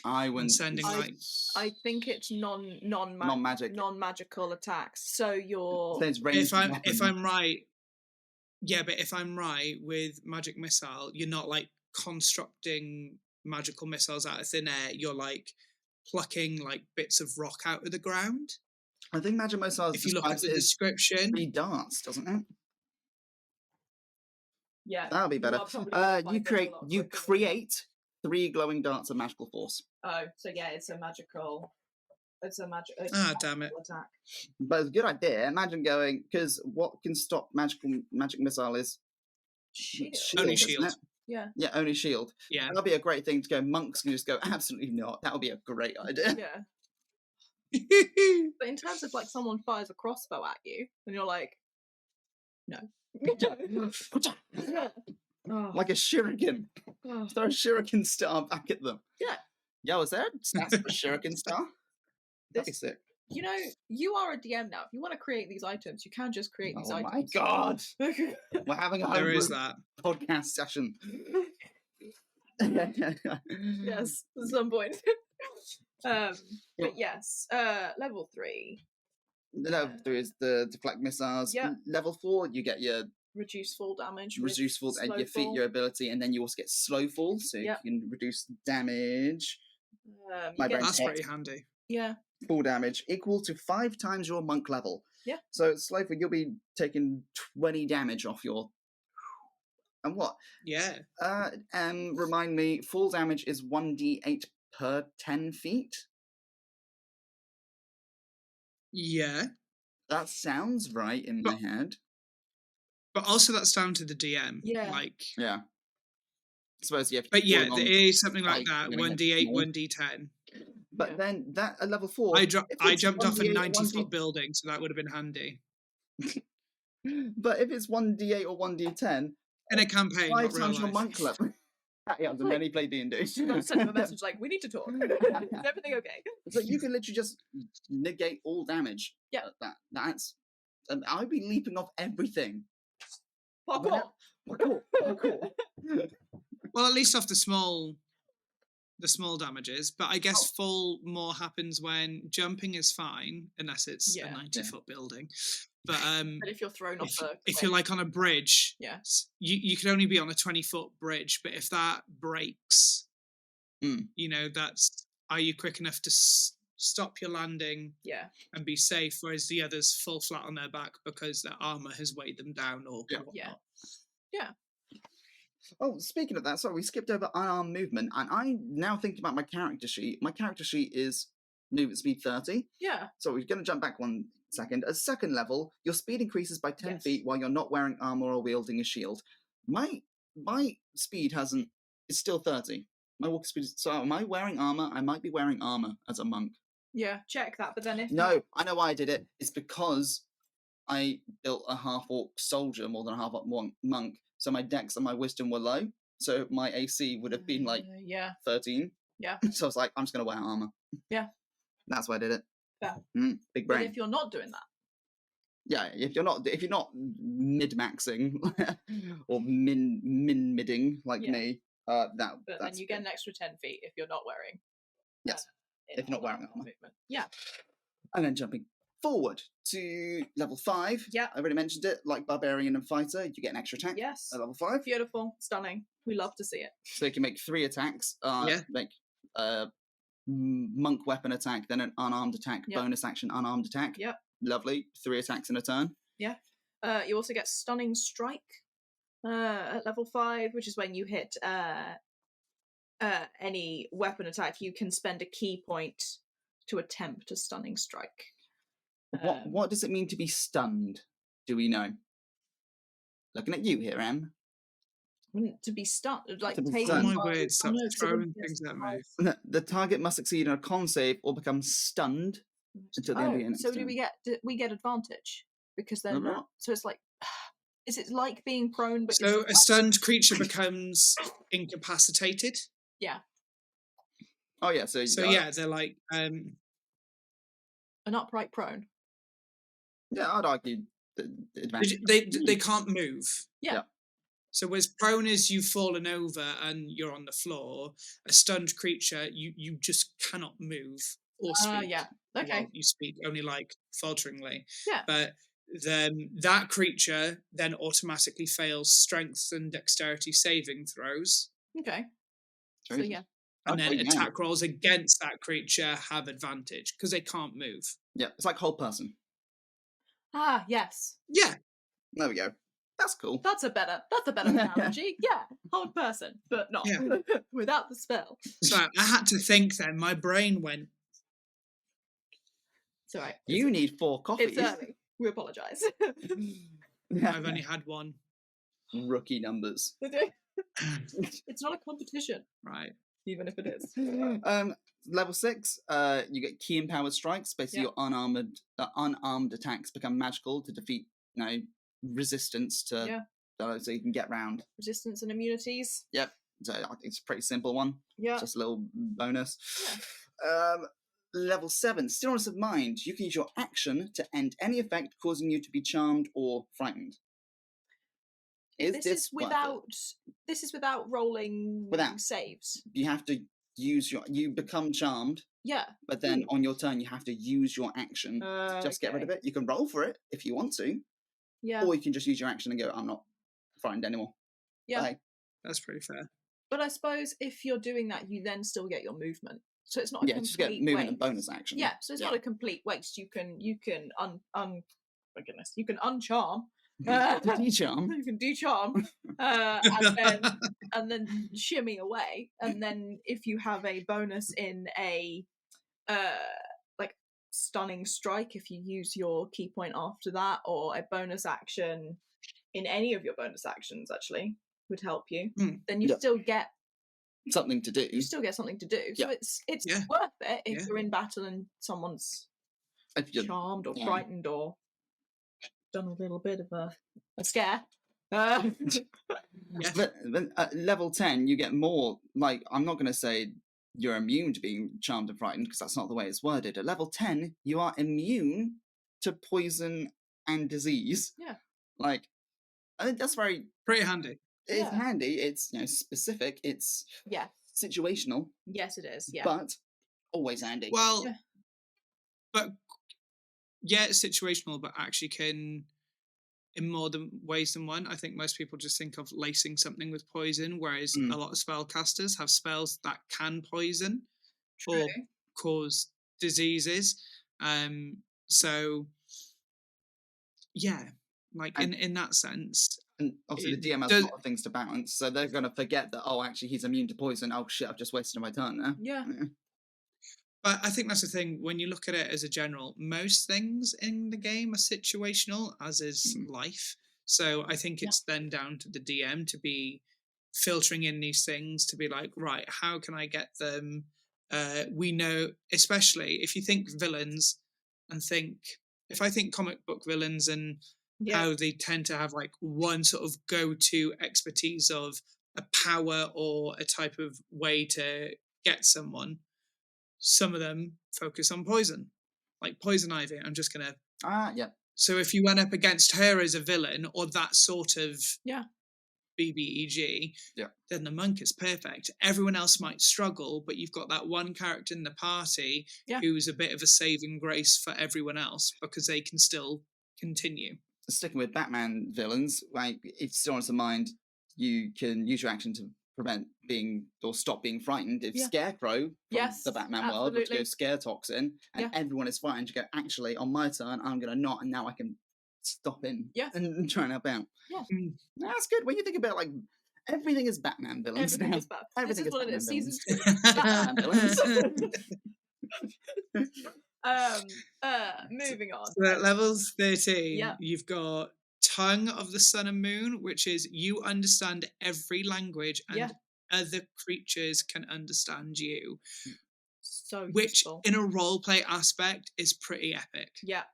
I and wouldn't. sending like I think it's Non-magic. non-magical attacks. So you're Says ranged if weapon. I'm right, yeah, but if I'm right with magic missile, you're not like constructing magical missiles out of thin air. You're like plucking like bits of rock out of the ground. I think Magic Missiles If you look at the description, 3 darts, doesn't it? Yeah. That'll be you better. are probably gonna find it a lot quicker than- create 3 glowing darts of magical force. Oh, so yeah, it's a magical. damn it. Attack. But it's a good idea. Imagine going, because what can stop magic missile is Shield. Only isn't shield. it? Yeah. Yeah, only shield. Yeah. That'll be a great thing to go. Monks can just go, absolutely not. That'll be a great idea. Yeah. But in terms of like someone fires a crossbow at you, and you're like, no. Oh. Like a shuriken. Oh. Throw a shuriken star back at them. Yeah. Yeah, was there stats for shuriken star? That'd be sick. You know, you are a DM now. If you want to create these items, you can just create these Oh my items. god. We're having a There is homebrew that. podcast session. Yes, at some point. But yes, level 3. Level 3 is the deflect missiles. Yeah. Level 4, you get your Reduce fall damage. with reduce fall and slow your feet, fall. your ability, and then you also get slow fall, so Yep. you can reduce damage. You My get- brain- That's pretty handy. yeah. Full damage equal to 5 times your monk level. Yeah. So slow fall, you'll be taking 20 damage off your. And what? Yeah. Remind me, fall damage is 1d8 per 10 feet. Yeah. That sounds right in my head. But also that's down to the DM. Yeah. Like, Yeah. I suppose you have to. but yeah, keep going it on. is something like like, that. you're gonna get 1d8, more. 1d10. But Yeah. then that at level 4. I if jumped off a 1d8 or 90-foot building, so that would have been handy. But if it's 1d8 or 1d10, In a campaign, 5 not real times your life. monk level. Yeah, the Like- many play D&D. Send them a message like, we need to talk. Is everything okay? So you can literally just negate all damage. Yeah. That's. And I'd be leaping off everything. Parkour. Cool. Well, at least off the small damages. But I guess fall more happens when jumping is fine, unless it's Yeah. a 90-foot building. But But if you're thrown off if you're like on a bridge, Yeah. you can only be on a 20-foot bridge. But if that breaks, you know, are you quick enough to stop your landing yeah. and be safe, whereas the others fall flat on their back because their armor has weighed them down or Yeah. whatnot. Yeah. Oh, speaking of that, sorry, we skipped over unarmed movement, and I'm now thinking about my character sheet. My character sheet is movement speed 30. Yeah. So we're going to jump back 1 second. At second level, your speed increases by 10 Yes. feet while you're not wearing armor or wielding a shield. My speed is still 30. My walk speed is, so am I wearing armor? I might be wearing armor as a monk. Yeah. Check that. But then if No, I know why I did it. It's because I built a half-orc soldier more than a half-orc monk, so my dex and my wisdom were low, so my AC would have been like yeah. 13. Yeah. So I was like, I'm just going to wear armor. Yeah. That's why I did it. Yeah. Big But brain. if you're not doing that, Yeah, if you're not mid-maxing or min-midding like Yeah. me, but that's then you get an extra 10 feet if you're not wearing. Yes, if you're not wearing armor. movement. Yeah. And then jumping forward to level 5. Yeah. I already mentioned it. Like barbarian and fighter, you get an extra attack Yes. at level 5. Beautiful. Stunning. We love to see it. So you can make 3 attacks. Yeah. Make monk weapon attack, then an unarmed attack, Yep. bonus action, unarmed attack. Yep. Lovely. 3 attacks in a turn. You also get Stunning Strike at level 5, which is when you hit any weapon attack, you can spend a key point to attempt a Stunning Strike. What does it mean to be stunned? Do we know? Looking at you here, Em. To be stunned, like To be taken stunned. Oh my by- word, stop no, 'cause it throwing wouldn't be a things at surprise. me. The target must succeed in a con save or become stunned until the end of the next so do turn. we get advantage because No, then not. so it's like is it like being prone but So you're a stunned creature becomes incapacitated. Oh yeah, so Yeah, they're like an upright prone? yeah, I'd argue the advantage. they can't move. Yeah. So whereas prone is you've fallen over and you're on the floor, a stunned creature you just cannot move or speak. Yeah. Okay. Well, you speak only like falteringly. Yeah. But then that creature then automatically fails strength and dexterity saving throws. Okay. So Choices. yeah. And then Okay, yeah. attack rolls against that creature have advantage because they can't move. Yeah, it's like hold person. Ah, yes. Yeah. There we go. That's cool. That's a better analogy. Yeah, hold person, but not Yeah. without the spell. So I had to think then. My brain went, It's all right. You need 4 coffees. It's early. We apologise. I've only had one. Rookie numbers. It's not a competition, Right. even if it is. Level 6, you get key empowered strikes. Basically, your unarmed attacks become magical to defeat, resistance to, so you can get round. Resistance and immunities. Yep. So I think it's a pretty simple one. Yeah. Just a little bonus. Yeah. Level 7, stillness of mind. You can use your action to end any effect causing you to be charmed or frightened. This is without rolling saves. You have to you become charmed. Yeah. But then on your turn, you have to use your action to just get rid of it. You can roll for it if you want to. Yeah. Or you can just use your action and go, I'm not frightened anymore. Yeah. Bye. That's pretty fair. But I suppose if you're doing that, you then still get your movement. So it's not a complete just get movement waste. and bonus action. Yeah, so it's not a complete waste. You can my goodness, you can uncharm. De-charm. You can de-charm, and then shimmy away. And then if you have a bonus in a like stunning strike, if you use your key point after that, or a bonus action in any of your bonus actions, actually would help you. Then you still get something to do. You still get something to do. So it's worth it if you're in battle and someone's charmed or frightened or done a little bit of a scare. But at level 10, you get more, like, I'm not going to say you're immune to being charmed and frightened, because that's not the way it's worded. At level 10, you are immune to poison and disease. Yeah. Like, I think that's pretty handy. It's handy. It's specific. It's situational. Yes, it is. Yeah, but always handy. Well, but it's situational, but actually can in more ways than one. I think most people just think of lacing something with poison, whereas a lot of spellcasters have spells that can poison or cause diseases. So like in that sense. And obviously the DM has a lot of things to balance, so they're going to forget that, actually he's immune to poison. Oh shit, I've just wasted my turn now. Yeah. But I think that's the thing, when you look at it as a general, most things in the game are situational, as is life. So I think it's then down to the DM to be filtering in these things, to be like, right, how can I get them? We know, especially if you think villains and if I think comic book villains and how they tend to have like one sort of go-to expertise of a power or a type of way to get someone. Some of them focus on poison, like Poison Ivy. I'm just gonna So if you went up against her as a villain or that sort of BBEG, then the monk is perfect. Everyone else might struggle, but you've got that one character in the party who's a bit of a saving grace for everyone else because they can still continue. Sticking with Batman villains, like if stillness of mind, you can use your action to prevent being or stop being frightened. If Scarecrow from the Batman world would go scare toxin and everyone is frightened, you go, actually on my turn I'm gonna not, and now I can stop in and try and help out. That's good. When you think about like everything is Batman villains. Everything is Batman. Everything is what it is. Season 2. Batman villains. Moving on. So at levels 13, you've got Tongue of the Sun and Moon, which is you understand every language and other creatures can understand you. So which useful. In a roleplay aspect is pretty epic. Yeah.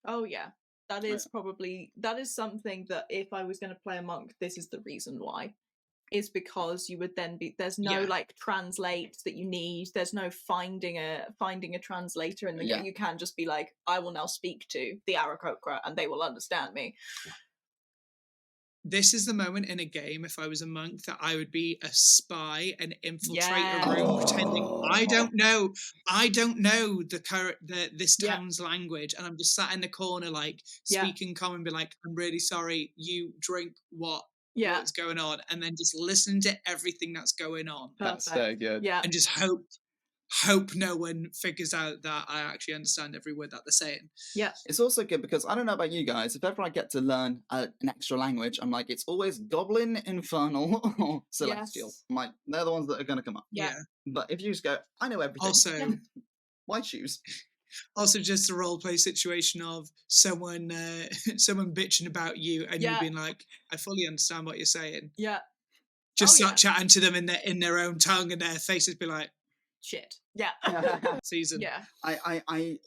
Oh yeah. That is that is something that if I was going to play a monk, this is the reason why. Is because you would then there's no like translate that you need. There's no finding a translator in the game. You can just be like, I will now speak to the Aarakocra and they will understand me. This is the moment in a game, if I was a monk, that I would be a spy and infiltrate a room pretending I don't know this town's language, and I'm just sat in the corner like speaking common, be like, I'm really sorry, you drink what Yeah. what's going on, and then just listen to everything that's going on, That's so Perfect. good. Yeah. and just hope no one figures out that I actually understand every word that they're saying. Yeah. It's also good because I don't know about you guys. If ever I get to learn an extra language, I'm like, it's always Goblin, Infernal, or Celestial. Yes. I'm like, they're the ones that are going to come up. Yeah. But if you just go, I know everything. Also, Why choose? also just a role play situation of someone someone bitching about you, and you Yeah. being like, I fully understand what you're saying. Yeah. Just Oh, start chatting to them in their own tongue, and their faces be like, Shit. Yeah. season. Yeah. I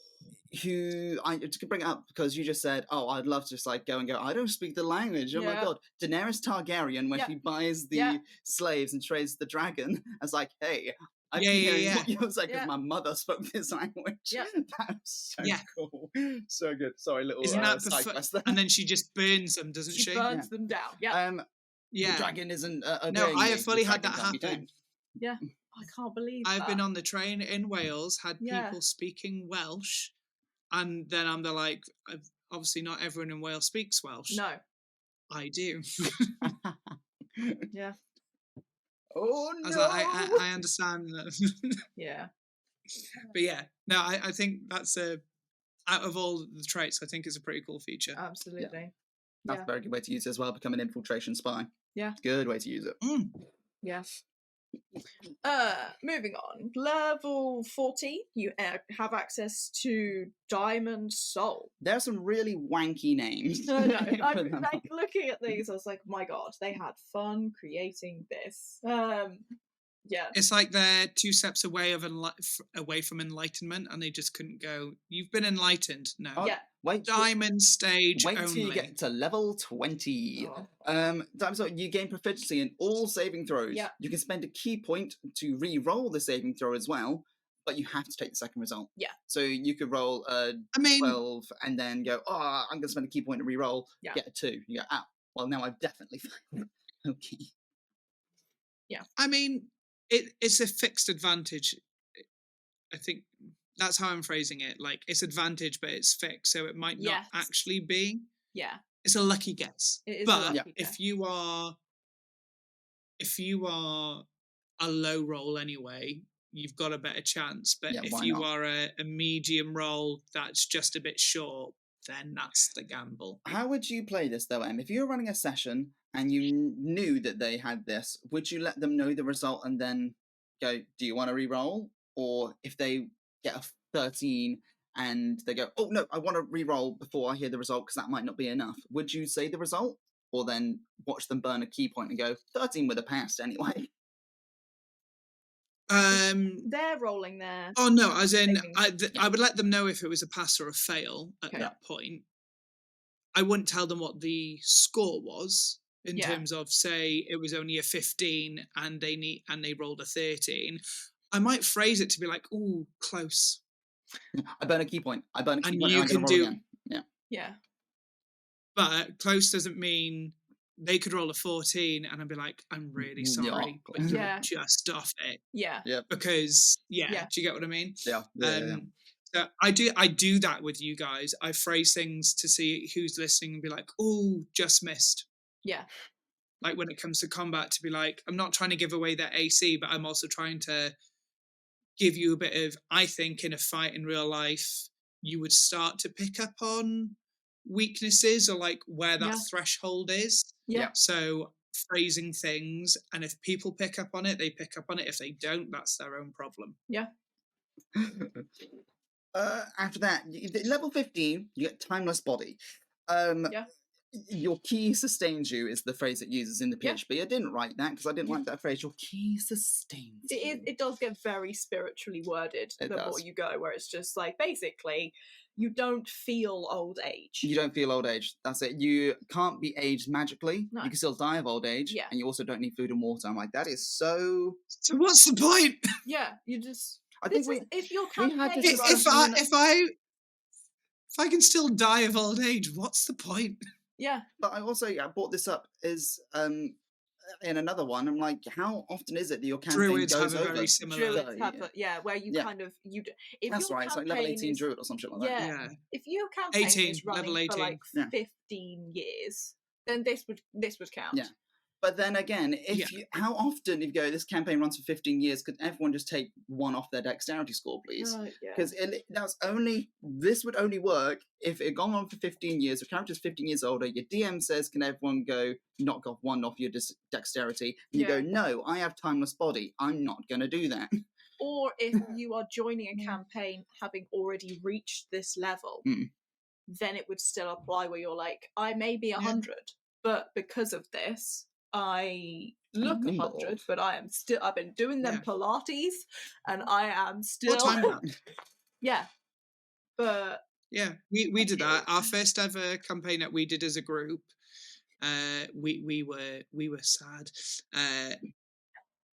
to bring it up because you just said, oh, I'd love to just like go and go, I don't speak the language. Oh my Yeah. god. Daenerys Targaryen, when Yeah. she buys the Yeah. slaves and trades the dragon, I was like, hey, I've Yeah, been yeah, hearing yeah. what you say because Yeah. my mother spoke this language. Yeah. That was so Yeah. cool. So good. Sorry, little Isn't that side quest there. and then she just burns them, doesn't she? She burns them down. Yeah. The Yeah. dragon isn't No, obeying I me. have The fully had dragon that can't be happen. tamed. Yeah. I can't believe I've that. been on the train in Wales, had Yeah. people speaking Welsh, and then I'm like, obviously not everyone in Wales speaks Welsh. No. I do. Yeah. Oh I was no! like, I understand that. Yeah. But yeah, no, I think that's out of all the traits, I think it's a pretty cool feature. Absolutely. That's Yeah. a very good way to use it as well, become an infiltration spy. Yeah. Good way to use it. Yeah. Moving on. Level 40, you have access to Diamond Soul. There are some really wanky names. I know. for I'm them. like looking at these, I was like, my god, they had fun creating this. Yeah. It's like they're 2 steps away away from enlightenment, and they just couldn't go, you've been enlightened. No. Oh, Yeah. Wait, Diamond stage wait only. till you get to level 20. Oh. Diamond Soul, you gain proficiency in all saving throws. Yeah. You can spend a key point to re-roll the saving throw as well, but you have to take the second result. Yeah. So you could roll a I mean, 12 and then go, oh, I'm going to spend a key point to re-roll, Yeah. get a 2. You go, ah, well, now I've definitely failed. Okay. I mean, it's a fixed advantage. I think that's how I'm phrasing it. Like, it's advantage, but it's fixed, so it might not Yes. actually be. Yeah. It's a lucky guess. It is a But lucky if guess. you are a low roll anyway, you've got a better chance. But Yeah, if why you not? are a medium roll that's just a bit short, then that's the gamble. How would you play this though, Em? If you were running a session and you knew that they had this, would you let them know the result and then go, do you want to re-roll? Or if they get a 13 and they go, oh no, I want to re-roll before I hear the result because that might not be enough, would you say the result? Or then watch them burn a key point and go, 13 with a pass anyway? They're rolling there. Oh no, as in saving- I would let them know if it was a pass or a fail at Okay. that point. I wouldn't tell them what the score was in Yeah. terms of, say it was only a 15 and they rolled a 13. I might phrase it to be like, ooh, close. I burn a key point. I burn a key And point you and I'm can going to roll do- again. Yeah. Yeah. But close doesn't mean they could roll a 14 and I'd be like, I'm really sorry, but you're Yeah. just off it. Yeah. Because Yeah. do you get what I mean? Yeah. So I do that with you guys. I phrase things to see who's listening and be like, oh, just missed. Yeah. Like when it comes to combat, to be like, I'm not trying to give away their AC, but I'm also trying to give you a bit of, I think in a fight in real life, you would start to pick up on weaknesses or like where that Yeah. threshold is. Yeah. So phrasing things, and if people pick up on it, they pick up on it. If they don't, that's their own problem. Yeah. After that, level 15, you get Timeless Body. Yeah. Your key sustains you is the phrase it uses in the Yeah. PHP. I didn't write that because I didn't Yeah. like that phrase. Your key sustains you. It does get very spiritually worded It the more does. you go, where it's just like basically you don't feel old age. You don't feel old age. That's it. You can't be aged magically. No. You can still die of old age. Yeah. And you also don't need food and water. I'm like, that is so... So what's the point? Yeah, you just. I think If your we had campaign this runs- If I can still die of old age, what's the point? yeah, But I also brought this up is in another one. I'm like, how often is it that your campaign Druids goes have a over? very similar. druids have where you Yeah. kind of if That's your right. It's like campaign level 18 is, druid or some shit like that. Yeah. Yeah. if your campaign 18, is running level for 18. like Yeah. 15 years, then this would count. Yeah. But then again, how often if you go, this campaign runs for 15 years, could everyone just take one off their dexterity score, please? Because this would only work if it had gone on for 15 years, the character's 15 years older, your DM says, can everyone knock off one off your dexterity? And you go, no, I have timeless body. I'm not going to do that. Or if you are joining a campaign having already reached this level, then it would still apply where you're like, I may be 100, but because of this, I look 100, but I've been doing them Pilates, and I am still... Yeah. But... Yeah, we did that. Our first ever campaign that we did as a group, we were sad.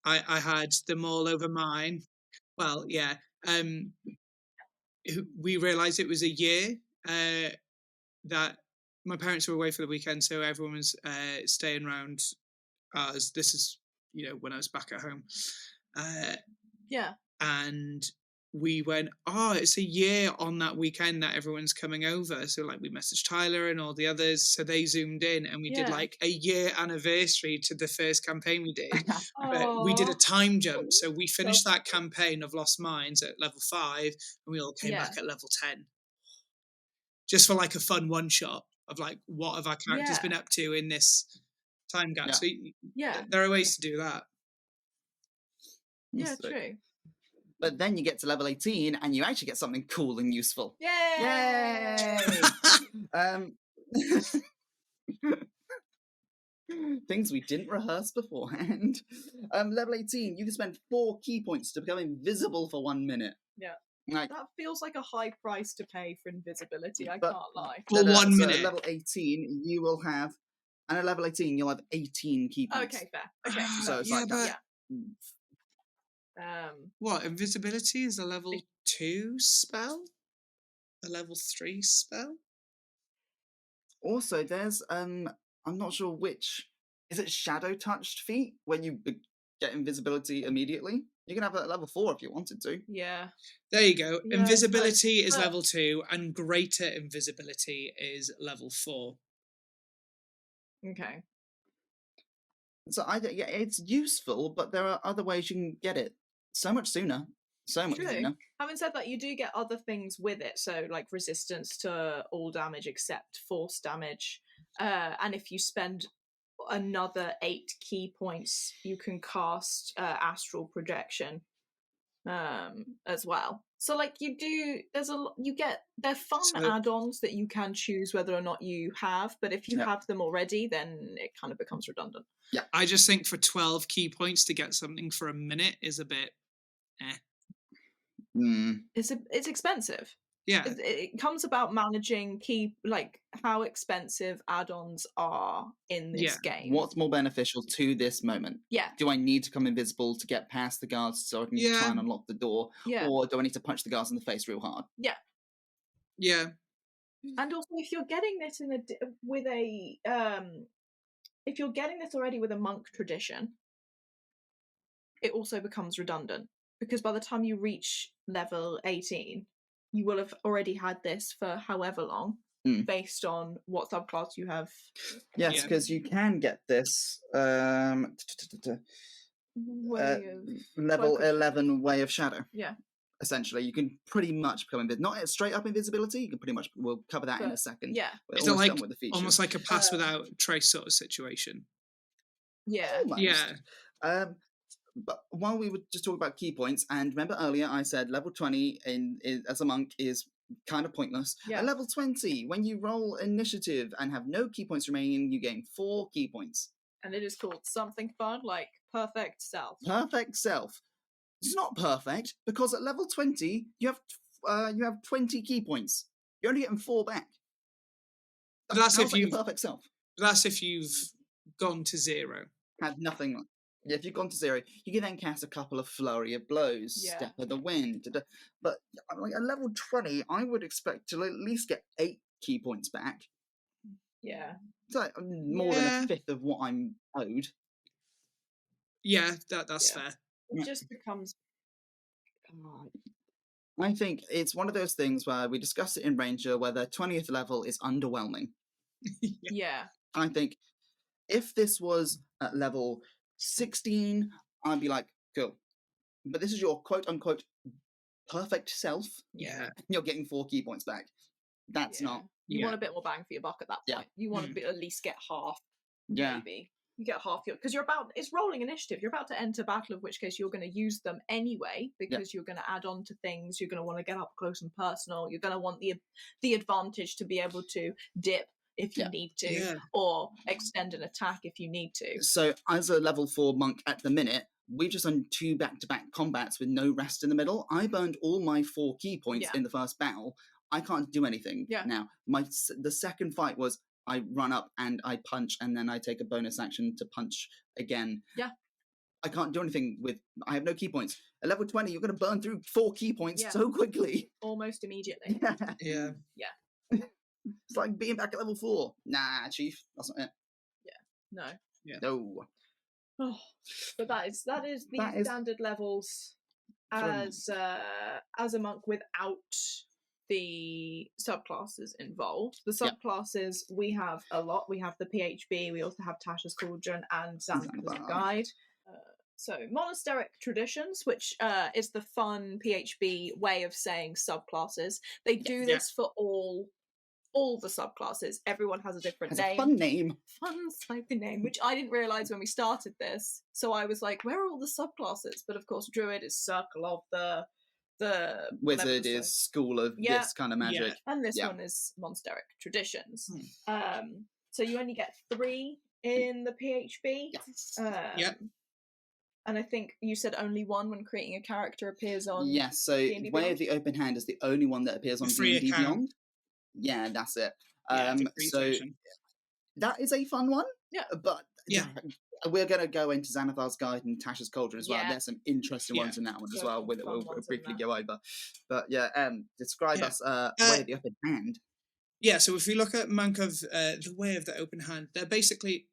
I had them all over mine. Well, yeah. We realised it was a year that my parents were away for the weekend, so everyone was staying around us. This is, when I was back at home. And we went, it's a year on that weekend that everyone's coming over. So we messaged Tyler and all the others. So they zoomed in and we did a year anniversary to the first campaign we did. But we did a time jump. So we finished that campaign of Lost Minds at level 5 and we all came back at level 10. Just for a fun one shot of what have our characters been up to in this time gap. So there are ways to do that. Yeah, true. But then you get to level 18 and you actually get something cool and useful. Yay! Things we didn't rehearse beforehand. Level 18, you can spend 4 key points to become invisible for 1 minute. Yeah. That feels like a high price to pay for invisibility, I can't lie. For 1 minute. At level 18, you will have... And at level 18, you'll have 18 key points. Okay, fair. Okay. So it's what, invisibility is a level 2 spell? A level 3 spell? Also, there's I'm not sure which, is it shadow touched feat when you get invisibility immediately? You can have that at level 4 if you wanted to. Yeah. There you go. Yeah, invisibility is level 2 and greater invisibility is level 4. Okay. So it's useful, but there are other ways you can get it so much sooner. Sooner. Having said that, you do get other things with it, so resistance to all damage except force damage. And if you spend another 8 key points, you can cast astral projection as well. So they're fun add-ons that you can choose whether or not you have, but if you have them already, then it kind of becomes redundant. Yeah, I just think for 12 key points to get something for a minute is a bit It's expensive. Yeah. It comes about managing how expensive add-ons are in this game. What's more beneficial to this moment? Yeah. Do I need to come invisible to get past the guards so I can try and unlock the door? Yeah. Or do I need to punch the guards in the face real hard? Yeah. Yeah. And also, if you're getting this if you're getting this already with a monk tradition, it also becomes redundant because by the time you reach level 18, you will have already had this for however long, based on what subclass you have. Yes, because you can get this level 11 Way of Shadow. Yeah. Essentially, you can pretty much become invisible. Not straight up invisibility, you can pretty much, we'll cover that in a second. Yeah. It's almost like a pass without trace sort of situation. Yeah. Almost. Yeah. But while we were just talking about key points, and remember earlier I said level 20 as a monk is kind of pointless. Yeah. At level 20, when you roll initiative and have no key points remaining, you gain 4 key points. And it is called something fun like Perfect Self. Perfect Self. It's not perfect because at level 20 you have 20 key points. You're only getting 4 back. That's if you Perfect Self. That's if you've gone to 0. Had nothing. Yeah, if you've gone to 0, you can then cast a couple of Flurry of Blows, Step of the Wind. But at level 20, I would expect to at least get 8 key points back. Yeah. It's more than a fifth of what I'm owed. Yeah, that's fair. It just becomes... I think it's one of those things where we discussed it in Ranger where the 20th level is underwhelming. Yeah. I think If this was at level 16, I'd be like, cool. But this is your quote-unquote perfect self. Yeah. You're getting 4 key points back. That's not... You Yeah. want a bit more bang for your buck at that Yeah. point. You want to at least get half, Yeah. maybe. You get half your... Because it's rolling initiative. You're about to enter battle, in which case you're going to use them anyway, because you're going to add on to things. You're going to want to get up close and personal. You're going to want the advantage to be able to dip if you need to, or extend an attack if you need to. So as a level 4 monk at the minute, we've just done 2 back-to-back combats with no rest in the middle. I burned all my 4 key points in the first battle. I can't do anything now. The second fight was I run up and I punch, and then I take a bonus action to punch again. Yeah. I can't do anything with... I have no key points. At level 20, you're going to burn through 4 key points so quickly. Almost immediately. Yeah. It's like being back at level 4. Nah, chief, that's not it. No. No. Oh, but that is the standard levels as a monk without the subclasses involved. The subclasses we have a lot. We have the PHB. We also have Tasha's Cauldron and Xanathar's Guide. So monasteric traditions, which is the fun PHB way of saying subclasses. They do this for all the subclasses. Everyone has a different name. A fun name. Fun spicy name, which I didn't realise when we started this. So I was like, where are all the subclasses? But of course, Druid is Circle of the Wizard is School of this kind of magic. And this one is Monasteric Traditions. So you only get 3 in the PHB. And I think you said only 1 when creating a character appears on... Yes, so D&D Way Beyond? of the Open Hand is the only one that appears on Free D&D account. Beyond. Yeah, that's it. So that is a fun one. Yeah. But we're going to go into Xanathar's Guide and Tasha's Cauldron as well. There's some interesting ones in that one as well, we'll briefly go over. But describe us Way of the Open Hand. Yeah, so if we look at Monk of the Way of the Open Hand, they're basically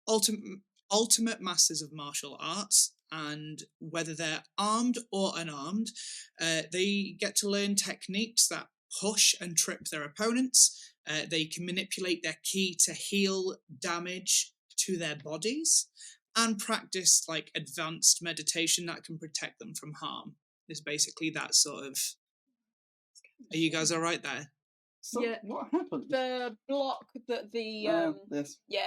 ultimate masters of martial arts, and whether they're armed or unarmed, they get to learn techniques that push and trip their opponents. They can manipulate their ki to heal damage to their bodies, and practice like advanced meditation that can protect them from harm. Is basically that sort of... Are you guys all right there? So, what happened? The block that the... this. Yeah,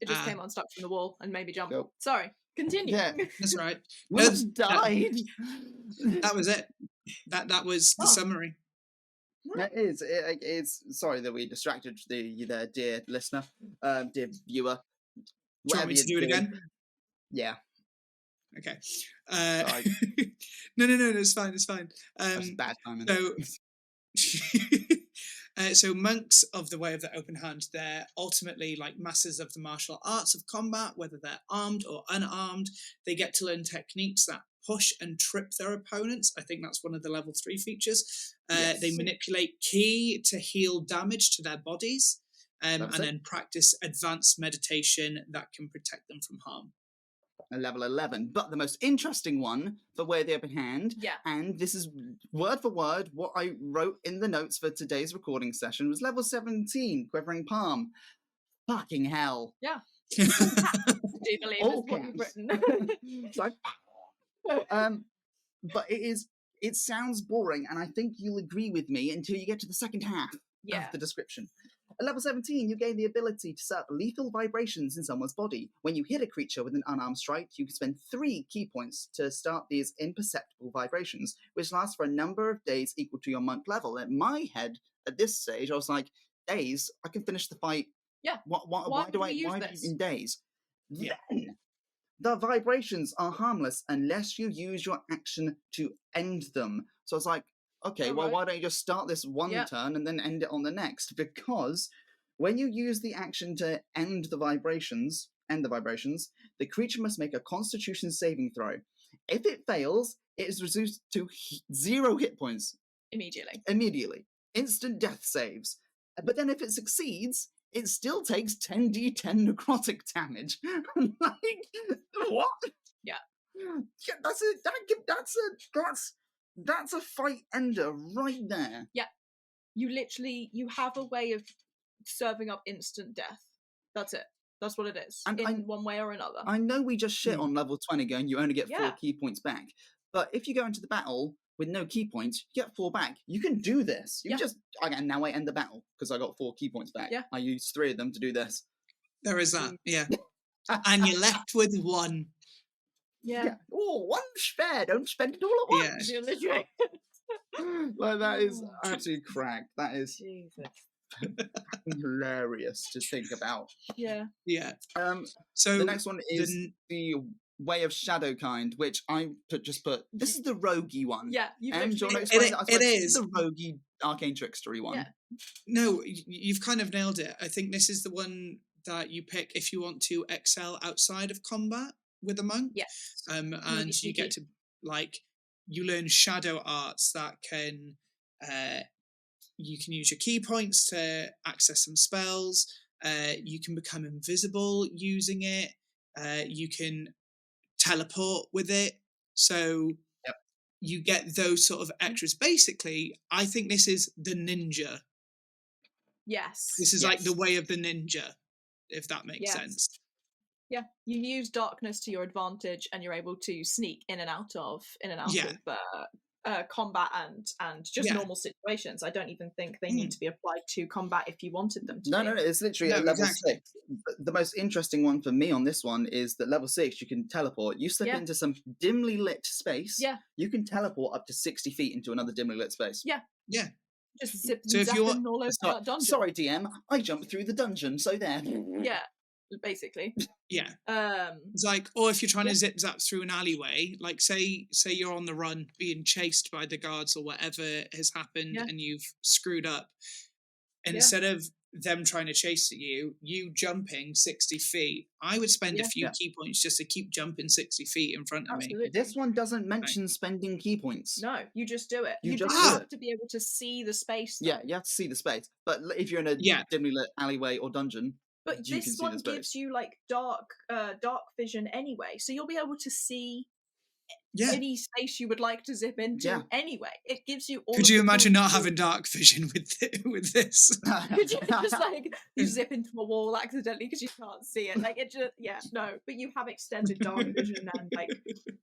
it just came unstuck from the wall and made me jump. Go. Sorry, continue. Yeah. That's right. We almost died. That was it. That was the summary. It is. Sorry that we distracted the dear listener, dear viewer. Do you want me to do it again? Yeah. Okay. Sorry. No, it's fine. It's fine. That's bad timing. So monks of the Way of the Open Hand, they're ultimately like masters of the martial arts of combat, whether they're armed or unarmed. They get to learn techniques that push and trip their opponents. I think that's one of the level 3 features. They manipulate ki to heal damage to their bodies, and then practice advanced meditation that can protect them from harm. Level 11, but the most interesting one for Way of the Open Hand, and this is word for word what I wrote in the notes for today's recording session, was level 17, Quivering Palm. Fucking hell. Yeah. Do you believe it's what you've written? It's like, but it sounds boring, and I think you'll agree with me until you get to the second half of the description. At level 17, you gain the ability to set up lethal vibrations in someone's body. When you hit a creature with an unarmed strike, you can spend 3 key points to start these imperceptible vibrations, which last for a number of days equal to your monk level. In my head, at this stage, I was like, days? I can finish the fight. Yeah. Why do I use this in days? Yeah. Then, the vibrations are harmless unless you use your action to end them. So I was like, okay, why don't you just start this one turn and then end it on the next? Because when you use the action to end the vibrations, the creature must make a Constitution saving throw. If it fails, it is reduced to 0 hit points. Immediately. Instant death saves. But then if it succeeds, it still takes 10d10 necrotic damage. Like, what? Yeah. That's a fight ender right there. Yeah. You have a way of serving up instant death. That's it. That's what it is. And in one way or another. I know we just shit on level 20 going, you only get 4 Yeah. key points back. But if you go into the battle with no key points, you get 4 back. You can do this. You Yeah. just, again, now I end the battle because I got 4 key points back. Yeah. I used 3 of them to do this. There is that, yeah. And you're left with 1. Yeah. Oh, 1 spare. Don't spend it all at Yeah. once. You're literally. Like, that is Oh. absolutely crack. That is Jesus. hilarious to think about. Yeah. Yeah. The So next one is the Way of Shadowkind, which I just put. This is the roguey one. Yeah. You've Do you want to literally- explain that? It This is. the roguey arcane trickstery one. Yeah. no, you've kind of nailed it. I think this is the one that you pick if you want to excel outside of combat with a monk. Yes. And Really you get to you learn shadow arts that can you can use your key points to access some spells. You can become invisible using it. You can teleport with it. So Yep. you get those sort of extras. Basically, I think this is the ninja. Yes. This is like the way of the ninja, if that makes Yes. sense. Yeah. You use darkness to your advantage, and you're able to sneak in and out of Yeah. combat and just Yeah. normal situations. I don't even think they need to be applied to combat if you wanted them to. No, be. no, it's literally No, at level exactly. 6. But the most interesting one for me on this one is that level 6, you can teleport. You slip Yeah. into some dimly lit space. Yeah. You can teleport up to 60 feet into another dimly lit space. Yeah. Yeah. Just zip So if you zapping want- all over that dungeon. Sorry, DM. I jumped through the dungeon, so there. Yeah. Basically. Yeah. Um. It's like, or if you're trying Yeah. to zip zap through an alleyway, like say you're on the run being chased by the guards or whatever has happened Yeah. and you've screwed up, Yeah. instead of them trying to chase at you jumping 60 feet, I would spend Yeah. a few Yeah. key points just to keep jumping 60 feet in front of me. Absolutely. This one doesn't mention spending key points. No, you just do it. You You just just do have it. to be able to see the space. Yeah, though. you have to see the space. But if you're in a Yeah. dimly lit alleyway or dungeon, But you can this see one the space. gives you like dark vision anyway, so you'll be able to see Yeah. any space you would like to zip into Yeah. anyway. It gives you all. Could of you the imagine tools not to- having dark vision with this? Could you just like you zip into a wall accidentally because you can't see it? Like it just no. But you have extended dark vision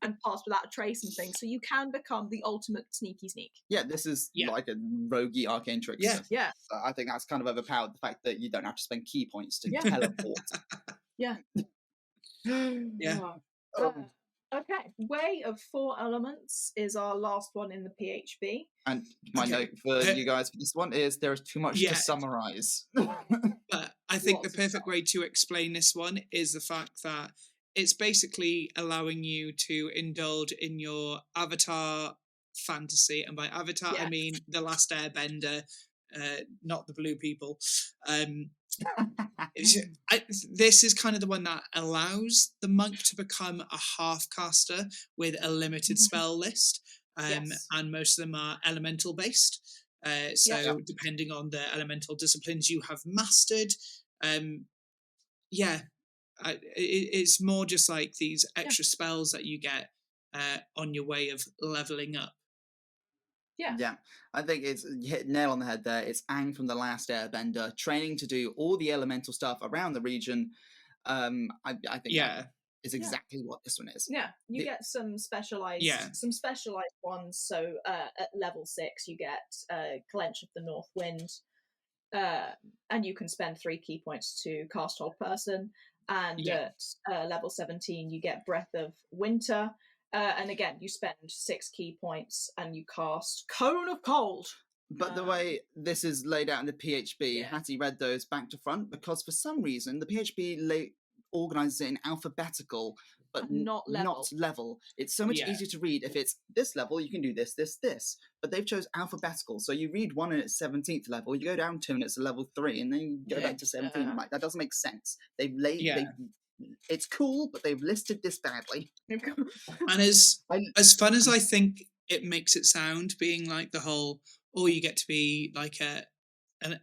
and pass without a trace and things, so you can become the ultimate sneaky sneak. Yeah, this is Yeah. like a roguey arcane trick. Yeah. Yeah. I think that's kind of overpowered the fact that you don't have to spend key points to Yeah. teleport. Yeah. Yeah. Oh, Okay. Way of 4 elements is our last one in the PHB. and my Okay. note for you guys for this one is there is too much Yeah. to summarize. But I think the Lots of perfect way to explain this one is the fact that it's basically allowing you to indulge in your avatar fantasy. And by avatar, I Yes. mean The Last Airbender, not the blue people. This is kind of the one that allows the monk to become a half-caster with a limited spell list. Yes. And most of them are elemental based. So depending on the elemental disciplines you have mastered, it's more just like these extra spells that you get on your way of leveling up. Yeah. Yeah, I think it's you hit nail on the head there. It's Aang from The Last Airbender, training to do all the elemental stuff around the region. I think that is exactly what this one is. Yeah, you The- get some specialized ones. So at level 6, you get Clench of the North Wind, and you can spend 3 key points to cast Hold Person. And at level 17, you get Breath of Winter. And again, you spend 6 key points and you cast Cone of Cold. But the way this is laid out in the PHB, Yeah. Hattie read those back to front because for some reason the PHB organizes it in alphabetical, but Not level. It's so much Yeah. easier to read if it's this level, you can do this, this, this. But they've chose alphabetical. So you read 1 and it's 17th level, you go down 2 and it's a level 3, and then you go back to 17. I'm like, that doesn't make sense. It's cool, but they've listed this badly. And as fun as I think it makes it sound, being like the whole, you get to be like an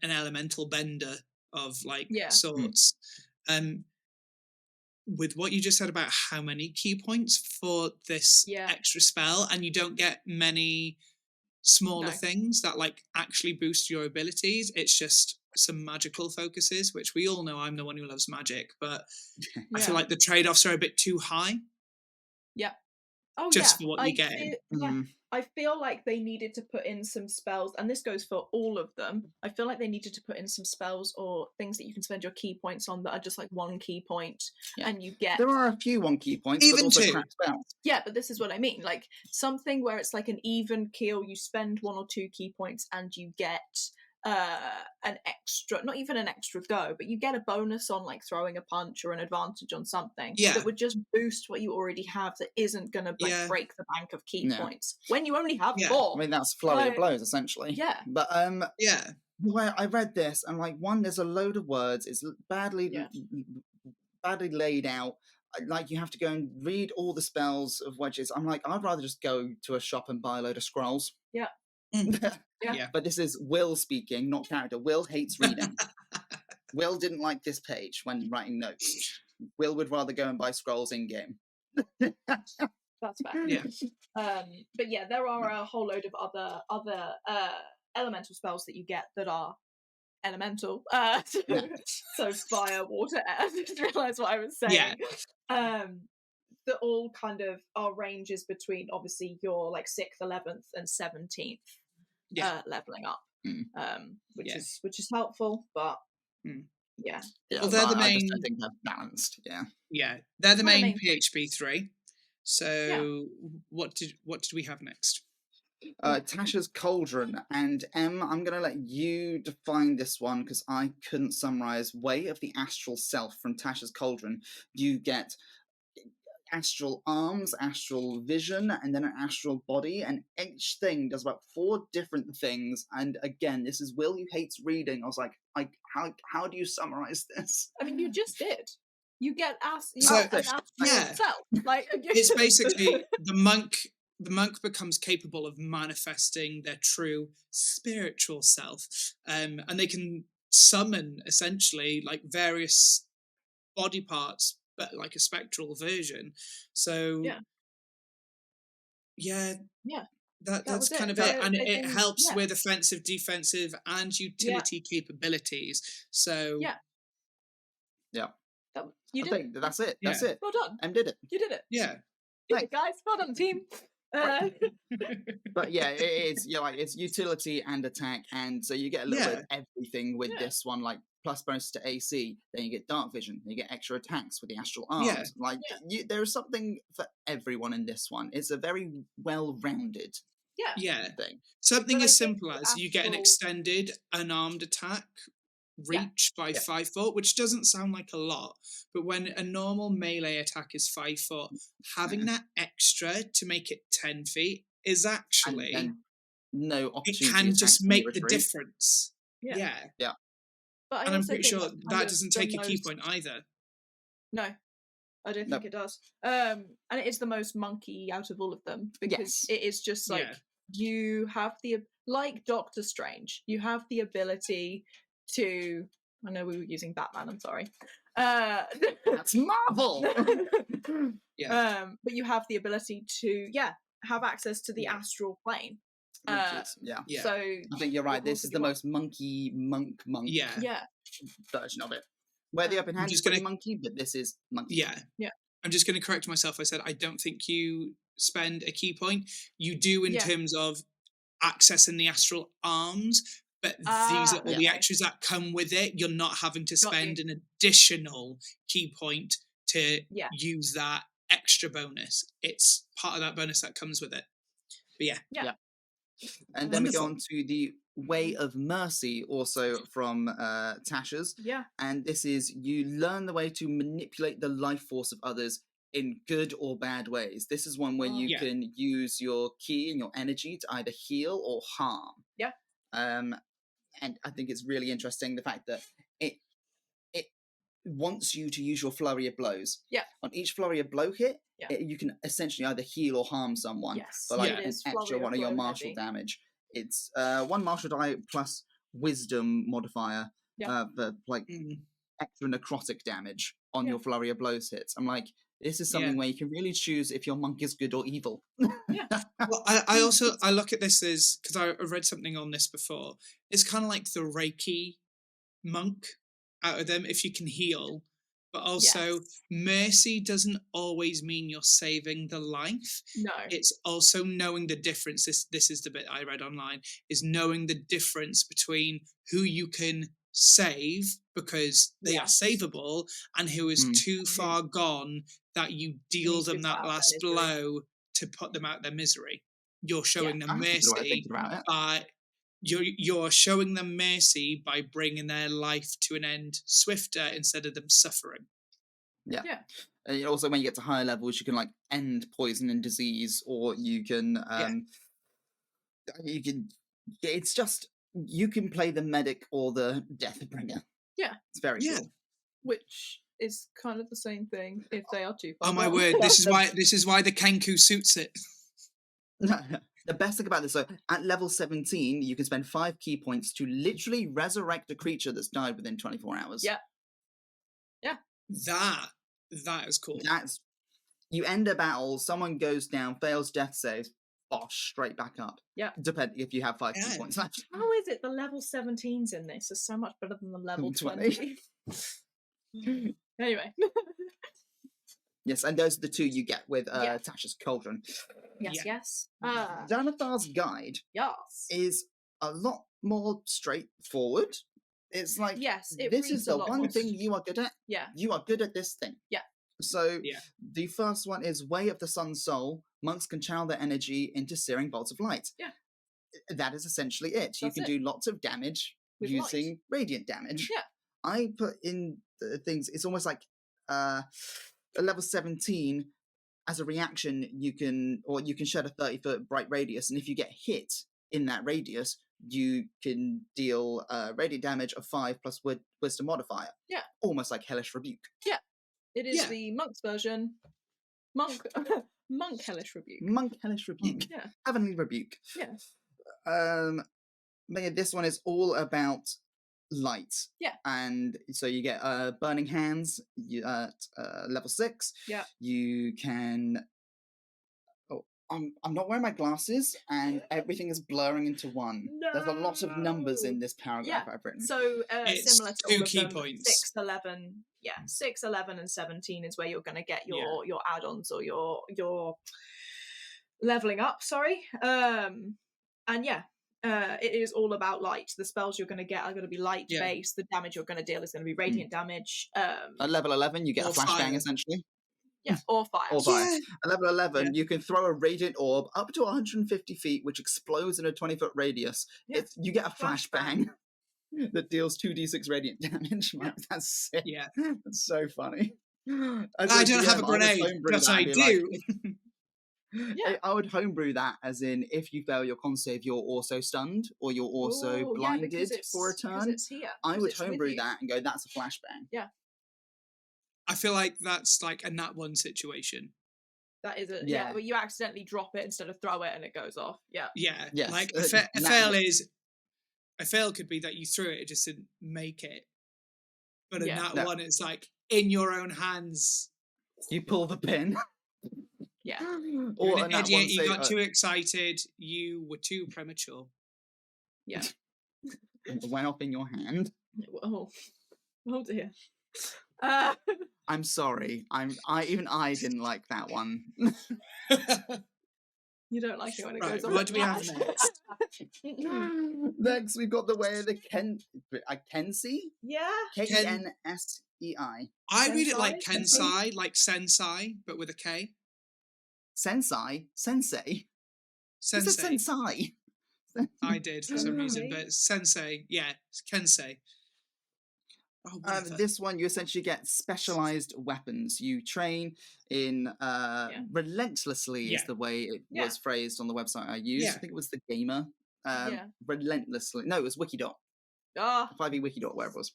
elemental bender of like sorts. With what you just said about how many key points for this extra spell, and you don't get many smaller things that like actually boost your abilities. It's just some magical focuses, which we all know I'm the one who loves magic, but I Yeah. feel like the trade-offs are a bit too high Yeah. Oh just yeah. for what you get in. I feel like they needed to put in some spells, and this goes for all of them. I feel like they needed to put in some spells or things that you can spend your key points on that are just like 1 key point, and you get. There are a few 1 key points, Even but also 2. crap spells. Yeah, but this is what I mean. Like something where it's like an even keel, you spend 1 or 2 key points and you get an extra, not even an extra go, but you get a bonus on like throwing a punch or an advantage on something that would just boost what you already have, that isn't going to like break the bank of key points when you only have 4. I mean, that's flurry of blows essentially. Yeah. But where I read this, and like, one, there's a load of words, it's badly laid out. Like, you have to go and read all the spells of wedges. I'm like, I'd rather just go to a shop and buy a load of scrolls. Yeah. But this is Will speaking, not character. Will hates reading. Will didn't like this page when writing notes. Will would rather go and buy scrolls in game. That's fair. Yeah. But yeah, there are a whole load of other elemental spells that you get that are elemental. So fire, water, air. I just realised what I was saying. That all kind of are ranges between obviously your like 6th, 11th, and 17th leveling up, which is helpful, but well, they're the main. I think they're balanced. They're the main PHP 3. So what did we have next? Tasha's Cauldron, and I'm going to let you define this one because I couldn't summarize. Way of the Astral Self from Tasha's Cauldron. You get astral arms, astral vision, and then an astral body, and each thing does about 4 different things. And again, this is Will who hates reading. I was like, how do you summarize this? I mean, you just did. You get an astral self. Like, it's basically the monk becomes capable of manifesting their true spiritual self, and they can summon essentially like various body parts, but like a spectral version. So that's kind of it, and it helps with offensive, defensive, and utility capabilities. So you did. I think that's it. That's it. Well done. Em did it. You did it. Yeah. You did it, guys. Well done, team. But yeah, it's it's utility and attack, and so you get a little bit of everything with this one, like plus bonus to AC. Then you get dark vision. Then you get extra attacks with the astral arms. There is something for everyone in this one. It's a very well-rounded thing. Something as simple as you get an extended unarmed attack reach by 5 foot, which doesn't sound like a lot, but when a normal melee attack is 5 foot, having that extra to make it 10 feet is actually no opportunity. It can just make the difference. Yeah. But and I'm pretty sure that doesn't take a key point either. No, I don't think it does. And it is the most monkey out of all of them, because it is just like you have like Doctor Strange, you have the ability to, I know we were using Batman, I'm sorry. That's Marvel! But you have the ability to, have access to the astral plane. So I think you're right, this is the most monk version of it. Where the open hand is pretty monkey, but this is monkey. I'm just going to correct myself. I said I don't think you spend a key point. You do in terms of accessing the astral arms, but these are all the extras that come with it. You're not having to spend an additional key point to use that extra bonus. It's part of that bonus that comes with it. But and then we go on to the Way of Mercy, also from Tasha's. And this is, you learn the way to manipulate the life force of others in good or bad ways. This is one where you can use your ki and your energy to either heal or harm. And I think it's really interesting the fact that it wants you to use your flurry of blows. On each flurry of blow hit, you can essentially either heal or harm someone for like an extra one of your martial damage. It's 1 martial die plus wisdom modifier for like extra necrotic damage on your flurry of blows hits. I'm like, this is something where you can really choose if your monk is good or evil. Well, I look at this as, because I read something on this before, it's kind of like the Reiki monk out of them if you can heal. But also, Yes. mercy doesn't always mean you're saving the life. No. It's also knowing the difference. This is the bit I read online, is knowing the difference between who you can save because they are Yes. savable and who is too far gone that you deal needs to them be put that out of their last misery. blow to put them out their misery. You're showing them That's a good way of mercy thinking about it. by you're showing them mercy by bringing their life to an end swifter instead of them suffering. Yeah. Yeah. And also, when you get to higher levels, you can like end poison and disease, or you can It's just you can play the medic or the death bringer. Yeah. It's very cool. Which is kind of the same thing if they are too far Oh my gone. word! This is why the Kenku suits it. The best thing about this, though, at level 17, you can spend 5 key points to literally resurrect a creature that's died within 24 hours. Yeah. That is cool. That's you end a battle, someone goes down, fails death saves, bosh, straight back up. Yeah. Depending if you have 5 key points left. How is it the level 17s in this are so much better than the level 20? 20? Anyway. Yes, and those are the 2 you get with Tasha's Cauldron. Yes. Xanathar's Guide Yes. is a lot more straightforward. It's like, yes, it this reads is a the lot one more thing you are good at. Yeah. You are good at this thing. Yeah. So the first one is Way of the Sun's Soul. Monks can channel their energy into searing bolts of light. Yeah. That is essentially it. You can do lots of damage with using radiant damage. Yeah. I put in the things, it's almost like at level 17, as a reaction, you can shed a 30-foot bright radius, and if you get hit in that radius, you can deal radiant damage of 5 plus wisdom modifier. Yeah. Almost like Hellish Rebuke. Yeah. It is the monk's version. Monk Hellish Rebuke. Monk Hellish Rebuke. Yeah. Heavenly Rebuke. Yes. But yeah, this one is all about light. Yeah. And so you get Burning Hands at level 6. Yeah. You can... Oh, I'm not wearing my glasses, and everything is blurring into one. No. There's a lot of numbers in this paragraph I've written. So it's similar to 2 all of key them, points. 6, 11, 6, 11, and 17 is where you're going to get your add-ons or your leveling up. Sorry, and it is all about light. The spells you're going to get are going to be light based. The damage you're going to deal is going to be radiant damage. At level 11, you get a flashbang essentially. Yeah, or fire. Or fire. At level 11, you can throw a radiant orb up to 150 feet, which explodes in a 20-foot radius. Yeah. You get a flashbang that deals 2d6 radiant damage. That's sick. Yeah. That's so funny. I don't have a grenade, but I do. I would homebrew that as in, if you fail your con save, you're also stunned or you're also blinded for a turn. I would homebrew that and go, that's a flashbang. Yeah. I feel like that's like a nat 1 situation. That is it. But you accidentally drop it instead of throw it and it goes off. Yeah. Yeah. Yes. Like a fail could be that you threw it just didn't make it. But a nat 1 is like in your own hands. You pull the pin. Yeah. Or an idiot, you got too excited, you were too premature. Yeah. It went off in your hand. Oh dear. I'm sorry. I didn't like that one. You don't like it when it goes on. What do we have next? Next, we've got the Way of the Kensei? Yeah. Kensei. I read it like Kensai, like Sensei, but with a K. Sensei? Sensei? Sensei. Is it Sensei? I did for some reason, but Sensei, it's Kensei. This one, you essentially get specialized weapons. You train in relentlessly, is the way it was phrased on the website I used. I think it was the Gamer. Relentlessly. No, it was Wikidot. 5e Wikidot, wherever it was.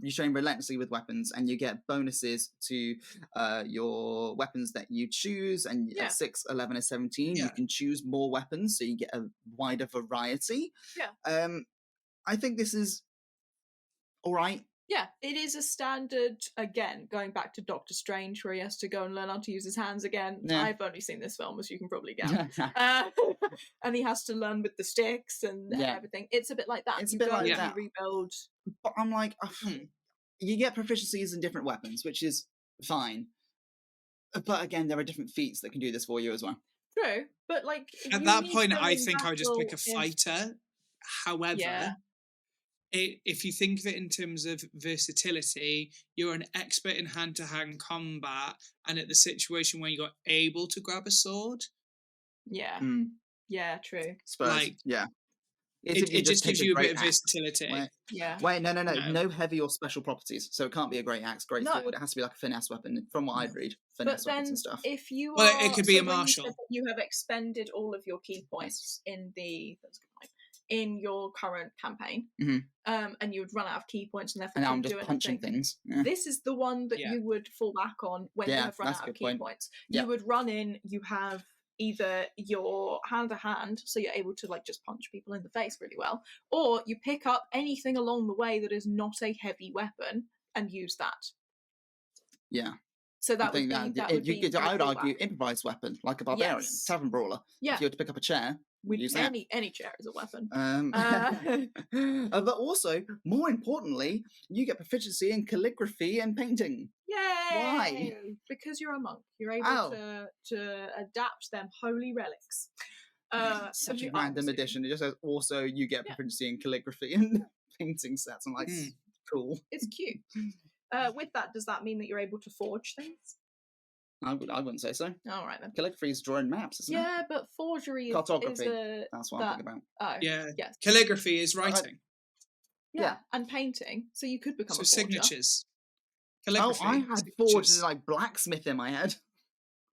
You train relentlessly with weapons, and you get bonuses to your weapons that you choose. And at 6, 11, and 17, you can choose more weapons, so you get a wider variety. I think this is all right. Yeah, it is a standard, again, going back to Doctor Strange, where he has to go and learn how to use his hands again. Yeah. I've only seen this film, as you can probably guess. And he has to learn with the sticks and everything. It's a bit like that. It's you a bit go like and that. you rebuild. But I'm like, you get proficiencies in different weapons, which is fine. But again, there are different feats that can do this for you as well. True, but like... At that point, I think I would just pick a fighter. However... if you think of it in terms of versatility, you're an expert in hand-to-hand combat, and at the situation where you're able to grab a sword. Yeah. Yeah, true. Suppose, It just gives you a bit of versatility. Wait, no. No heavy or special properties. So it can't be a great axe, great sword. It has to be like a finesse weapon, from what I'd read. Finesse weapons and stuff. If you it could be a martial. You have expended all of your key points in your current campaign, and you would run out of key points and therefore and now I'm couldn't just do punching anything. things. This is the one that you would fall back on when you have run out of key points. You would run in, you have either your hand-to-hand, so you're able to like just punch people in the face really well, or you pick up anything along the way that is not a heavy weapon and use that. Yeah. So that would be I would argue improvised weapon, like a barbarian, tavern brawler. Yeah. If you were to pick up a chair, use that. Any chair is a weapon. But also, more importantly, you get proficiency in calligraphy and painting. Yay! Why? Because you're a monk. You're able to adapt them holy relics. Such a random addition. It just says also you get proficiency in calligraphy and painting sets. I'm like, cool. It's cute. With that, does that mean that you're able to forge things? I wouldn't say so. All right then. Calligraphy is drawing maps, isn't it? Yeah, but forgery cartography. is that's what I'm thinking about. Oh, yeah. Yes. Calligraphy is writing. Yeah, and painting. So you could become a forger. Signatures. Calligraphy. I had forged like blacksmith in my head.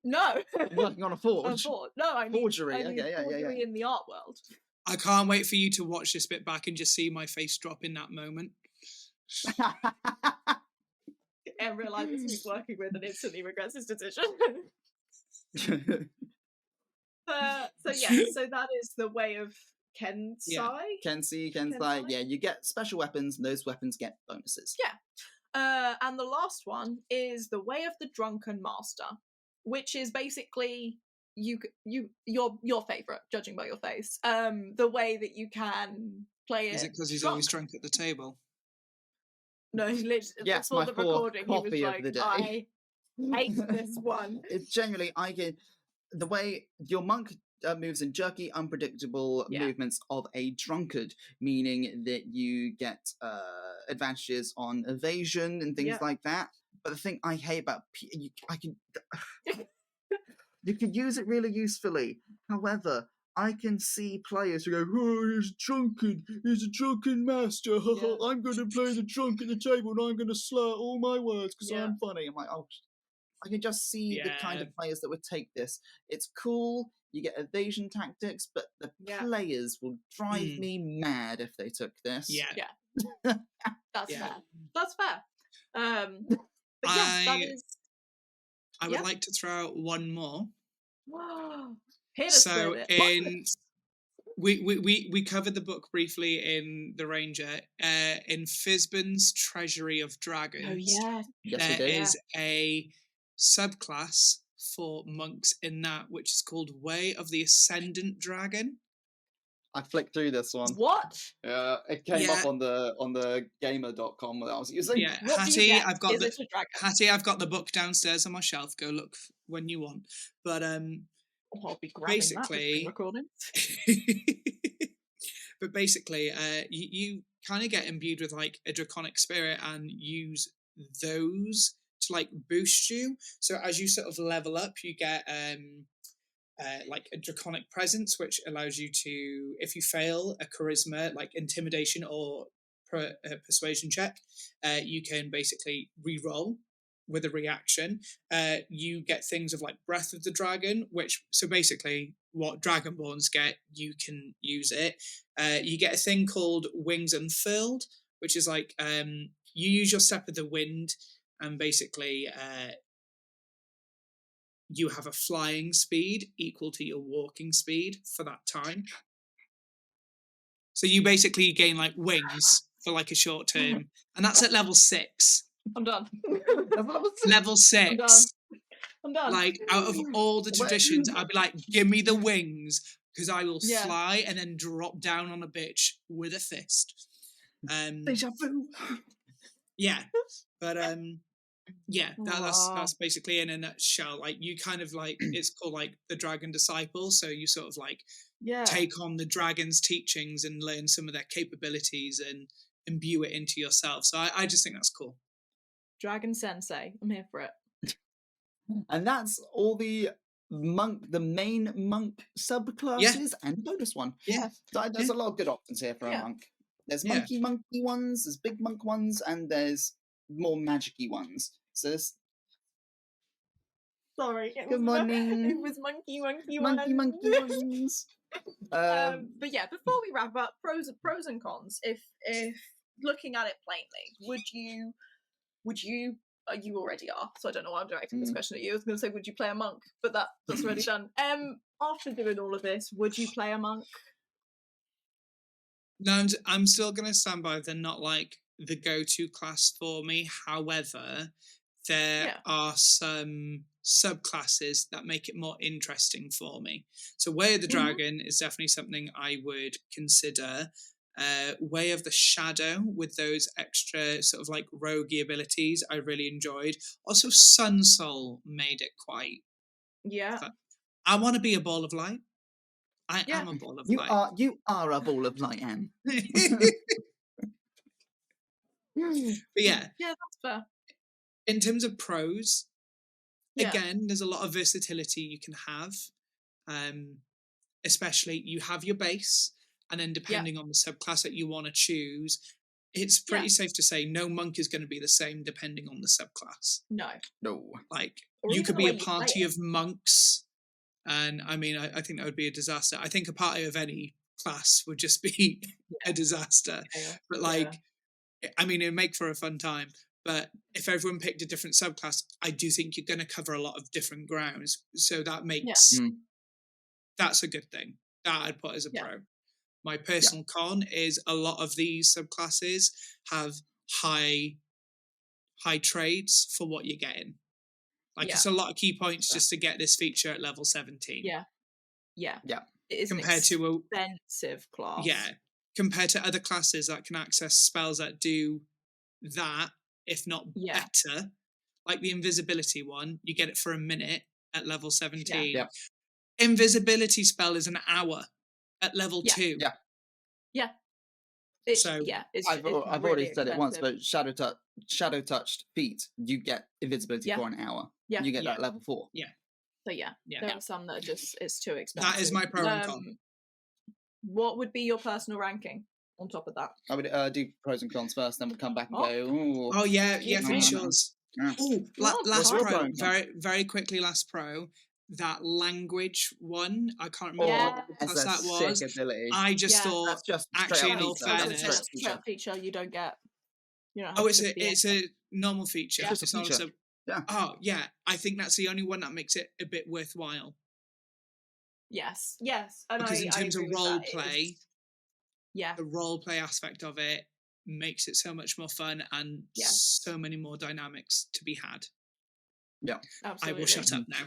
No. Working on a forge. No, I mean forgery. Forgery in the art world. I can't wait for you to watch this bit back and just see my face drop in that moment. And realises who he's working with and instantly regrets his decision. So that is the way of Kensai. Kensai. You get special weapons, and those weapons get bonuses. Yeah. And the last one is the way of the drunken master, which is basically your favorite, judging by your face. The way that you can play it. Is it because he's always drunk at the table? No, he literally, before the recording, he was like, the day. I hate this one. It's generally, the way your monk moves in jerky, unpredictable movements of a drunkard, meaning that you get advantages on evasion and things like that. But the thing I hate about you could use it really usefully. However, I can see players who go, oh, he's a drunken master. I'm going to play the drunk at the table and I'm going to slur all my words because I'm funny. I'm like, oh, I can just see the kind of players that would take this. It's cool, you get evasion tactics, but the players will drive me mad if they took this. That's fair. That's fair. But that is... I would like to throw out one more. Wow. So we covered the book briefly in The Ranger. In Fizban's Treasury of Dragons, there is a subclass for monks in that, which is called Way of the Ascendant Dragon. I flicked through this one. What? It came up on the gamer.com that I was using. Yeah, Hattie, I've got the book downstairs on my shelf. Go look when you want. But I'll be grabbing basically, that recording. But basically, you kind of get imbued with like a draconic spirit and use those to like boost you. So as you sort of level up, you get like a draconic presence, which allows you to, if you fail a charisma, like intimidation or persuasion check, you can basically re-roll with a reaction. You get things of like Breath of the Dragon, so basically what Dragonborns get, you can use it. You get a thing called Wings Unfurled, which is like you use your Step of the Wind, and basically you have a flying speed equal to your walking speed for that time. So you basically gain like wings for like a short term, and that's at level 6. I'm done. Level 6. I'm done. Like, out of all the traditions, I'd be like, give me the wings, because I will Yeah. fly and then drop down on a bitch with a fist. Deja vu. Yeah, but yeah, that's basically in a nutshell. Like, you kind of like, it's called like the Dragon Disciple, so you sort of like take on the dragon's teachings and learn some of their capabilities and imbue it into yourself. So I just think that's cool. Dragon Sensei, I'm here for it. And that's all the main monk subclasses and bonus one. Yeah. So there's a lot of good options here for a monk. There's monkey ones, there's big monk ones, and there's more magic-y ones. So there's... Sorry. Good morning. It was monkey Monkey ones. But yeah, before we wrap up, pros and cons. If looking at it plainly, would you you already are, so I don't know why I'm directing this question at you. I was going to say, would you play a monk? But that's already done. After doing all of this, would you play a monk? No, I'm still going to stand by they're not like the go-to class for me. However, there are some subclasses that make it more interesting for me. So Way of the Dragon is definitely something I would consider. Way of the Shadow with those extra sort of like roguey abilities I really enjoyed. Also Sun Soul made it quite... Yeah. I want to be a ball of light. I am a ball of light. You are a ball of light, Anne. But yeah. Yeah, that's fair. In terms of pros, again, there's a lot of versatility you can have. Especially you have your base, and then depending on the subclass that you want to choose, it's pretty safe to say no monk is going to be the same depending on the subclass. No. Like, or you could be a you party of monks, and I mean, I think that would be a disaster. I think a party of any class would just be a disaster. But like, I mean, it would make for a fun time. But if everyone picked a different subclass, I do think you're going to cover a lot of different grounds. So that makes, that's a good thing. That I'd put as a pro. My personal con is a lot of these subclasses have high trades for what you're getting. Like, it's a lot of key points just to get this feature at level 17. Yeah. It is compared to an expensive class. Yeah. Compared to other classes that can access spells that do that, if not better. Like the invisibility one, you get it for a minute at level 17. Invisibility spell is an hour at level 2. I've already said it once, but shadow touched feet, you get invisibility for an hour. You get that level 4. So there are some that are just, it's too expensive. That is my pro and con. What would be your personal ranking on top of that? I would do pros and cons first, then we'll come back and go, ooh. Oh yeah, features. Oh, last pro, pro. very, very quickly, last pro. That language one, I can't remember what class that was. I just thought, that's just actually, in all fairness, it's a feature you don't get. It's a normal feature. Yeah, it's not a Oh yeah, I think that's the only one that makes it a bit worthwhile. Yes, and because in terms of role play, the role play aspect of it makes it so much more fun and so many more dynamics to be had. Yeah, absolutely. I will shut up now.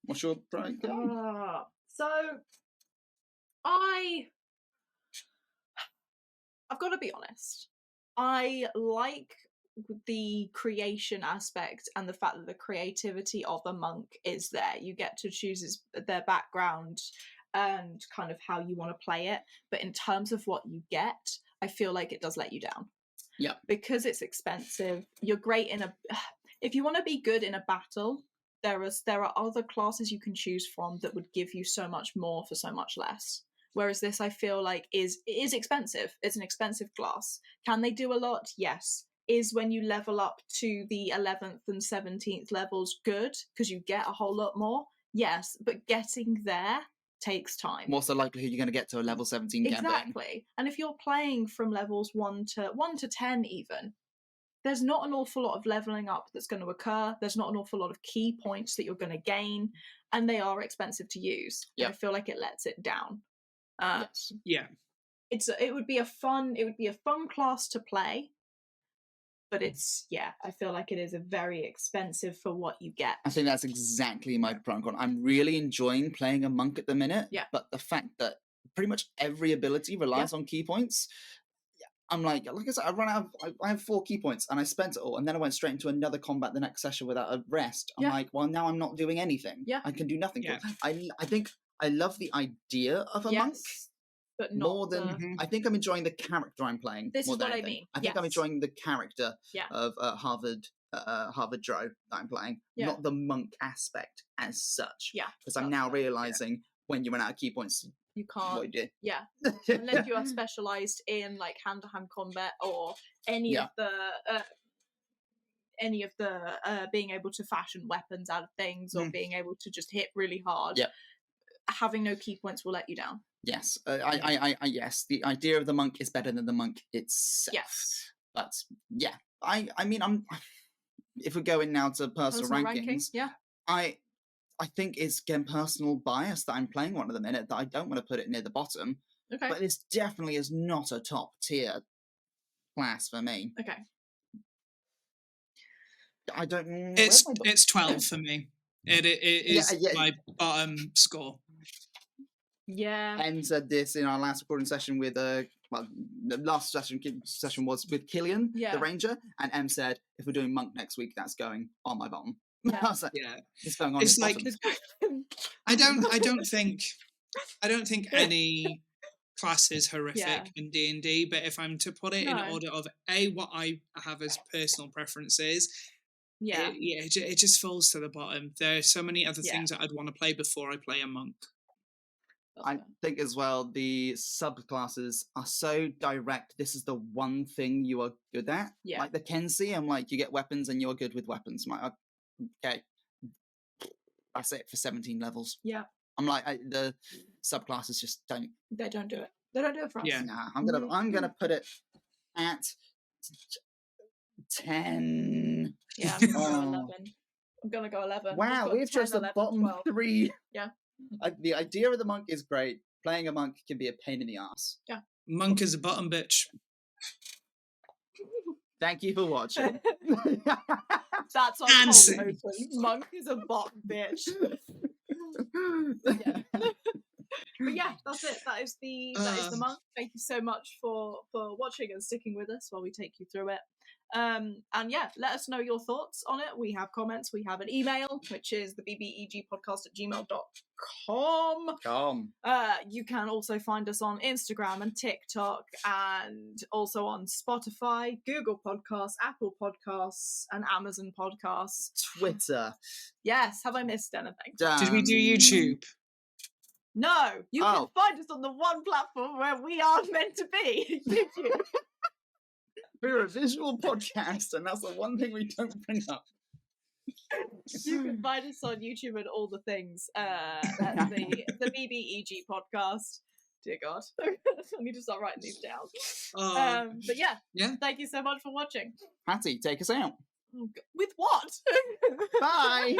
What's your pro? So I've got to be honest. I like the creation aspect and the fact that the creativity of a monk is there. You get to choose their background and kind of how you want to play it. But in terms of what you get, I feel like it does let you down. Yeah. Because it's expensive. You're great if you want to be good in a battle, there are other classes you can choose from that would give you so much more for so much less. Whereas this, I feel like, it is expensive. It's an expensive class. Can they do a lot? Yes. Is when you level up to the 11th and 17th levels good because you get a whole lot more? Yes, but getting there takes time. What's the likelihood you're going to get to a level 17 campaign? Exactly. And if you're playing from levels 1 to 10 even, there's not an awful lot of leveling up that's going to occur. There's not an awful lot of key points that you're going to gain, and they are expensive to use. Yeah. I feel like it lets it down. Yes. Yeah. it would be a fun class to play, but it's I feel like it is a very expensive for what you get. I think that's exactly my pro and con. I'm really enjoying playing a monk at the minute, but the fact that pretty much every ability relies on key points, I'm like I said, I have 4 key points and I spent it all, and then I went straight into another combat the next session without a rest. I'm like, well, now I'm not doing anything. I can do nothing. I think I love the idea of a monk. But more than I think I'm enjoying the character I'm playing. This is what I mean. I think I'm enjoying the character of Harvard Joe that I'm playing, not the monk aspect as such. Because I'm now realizing when you run out of key points, you can't. What you do. Unless you are specialized in like hand-to-hand combat or any of the being able to fashion weapons out of things or being able to just hit really hard. Having no key points will let you down. Yes, yes. The idea of the monk is better than the monk itself. Yes, but I mean, if we're going now to personal rankings, I think it's again personal bias that I'm playing one at the minute that I don't want to put it near the bottom. Okay, but this definitely is not a top tier class for me. Okay, I don't. It's 12 for me. It is my bottom score. Em said this in our last recording session with the last session was with Killian, the ranger, and Em said if we're doing monk next week, that's going on my bottom. I was like, it's going on. It's like bottom. I don't think any class is horrific in D&D, but if I'm to put it in order of what I have as personal preferences, it just falls to the bottom. There are so many other things that I'd want to play before I play a monk. I think as well the subclasses are so direct. This is the one thing you are good at. Like the Kenzie, I'm like, you get weapons and you're good with weapons. I'm like, okay, that's it for 17 levels. I'm like, the subclasses just don't. They don't do it. They don't do it for us. Nah, I'm gonna put it at 10. Yeah, I'm gonna go 11. I'm gonna go 11. Wow, we've chose the bottom 12. 3. Yeah. The idea of the monk is great. Playing a monk can be a pain in the ass. Yeah. Monk is a bottom bitch. Thank you for watching. That's our cold open. Monk is a bottom bitch. But yeah, that's it. That is the monk. Thank you so much for watching and sticking with us while we take you through it. And let us know your thoughts on it. We have comments. We have an email, which is the bbegpodcast@gmail.com. You can also find us on Instagram and TikTok, and also on Spotify, Google Podcasts, Apple Podcasts, and Amazon Podcasts. Twitter. Yes. Have I missed anything? Did we do YouTube? No. You can find us on the one platform where we are meant to be. YouTube. We're a visual podcast, and that's the one thing we don't bring up. You can find us on YouTube and all the things. That's the BBEG Podcast. Dear God, I need to start writing these down. But thank you so much for watching. Hattie, take us out. With what? Bye.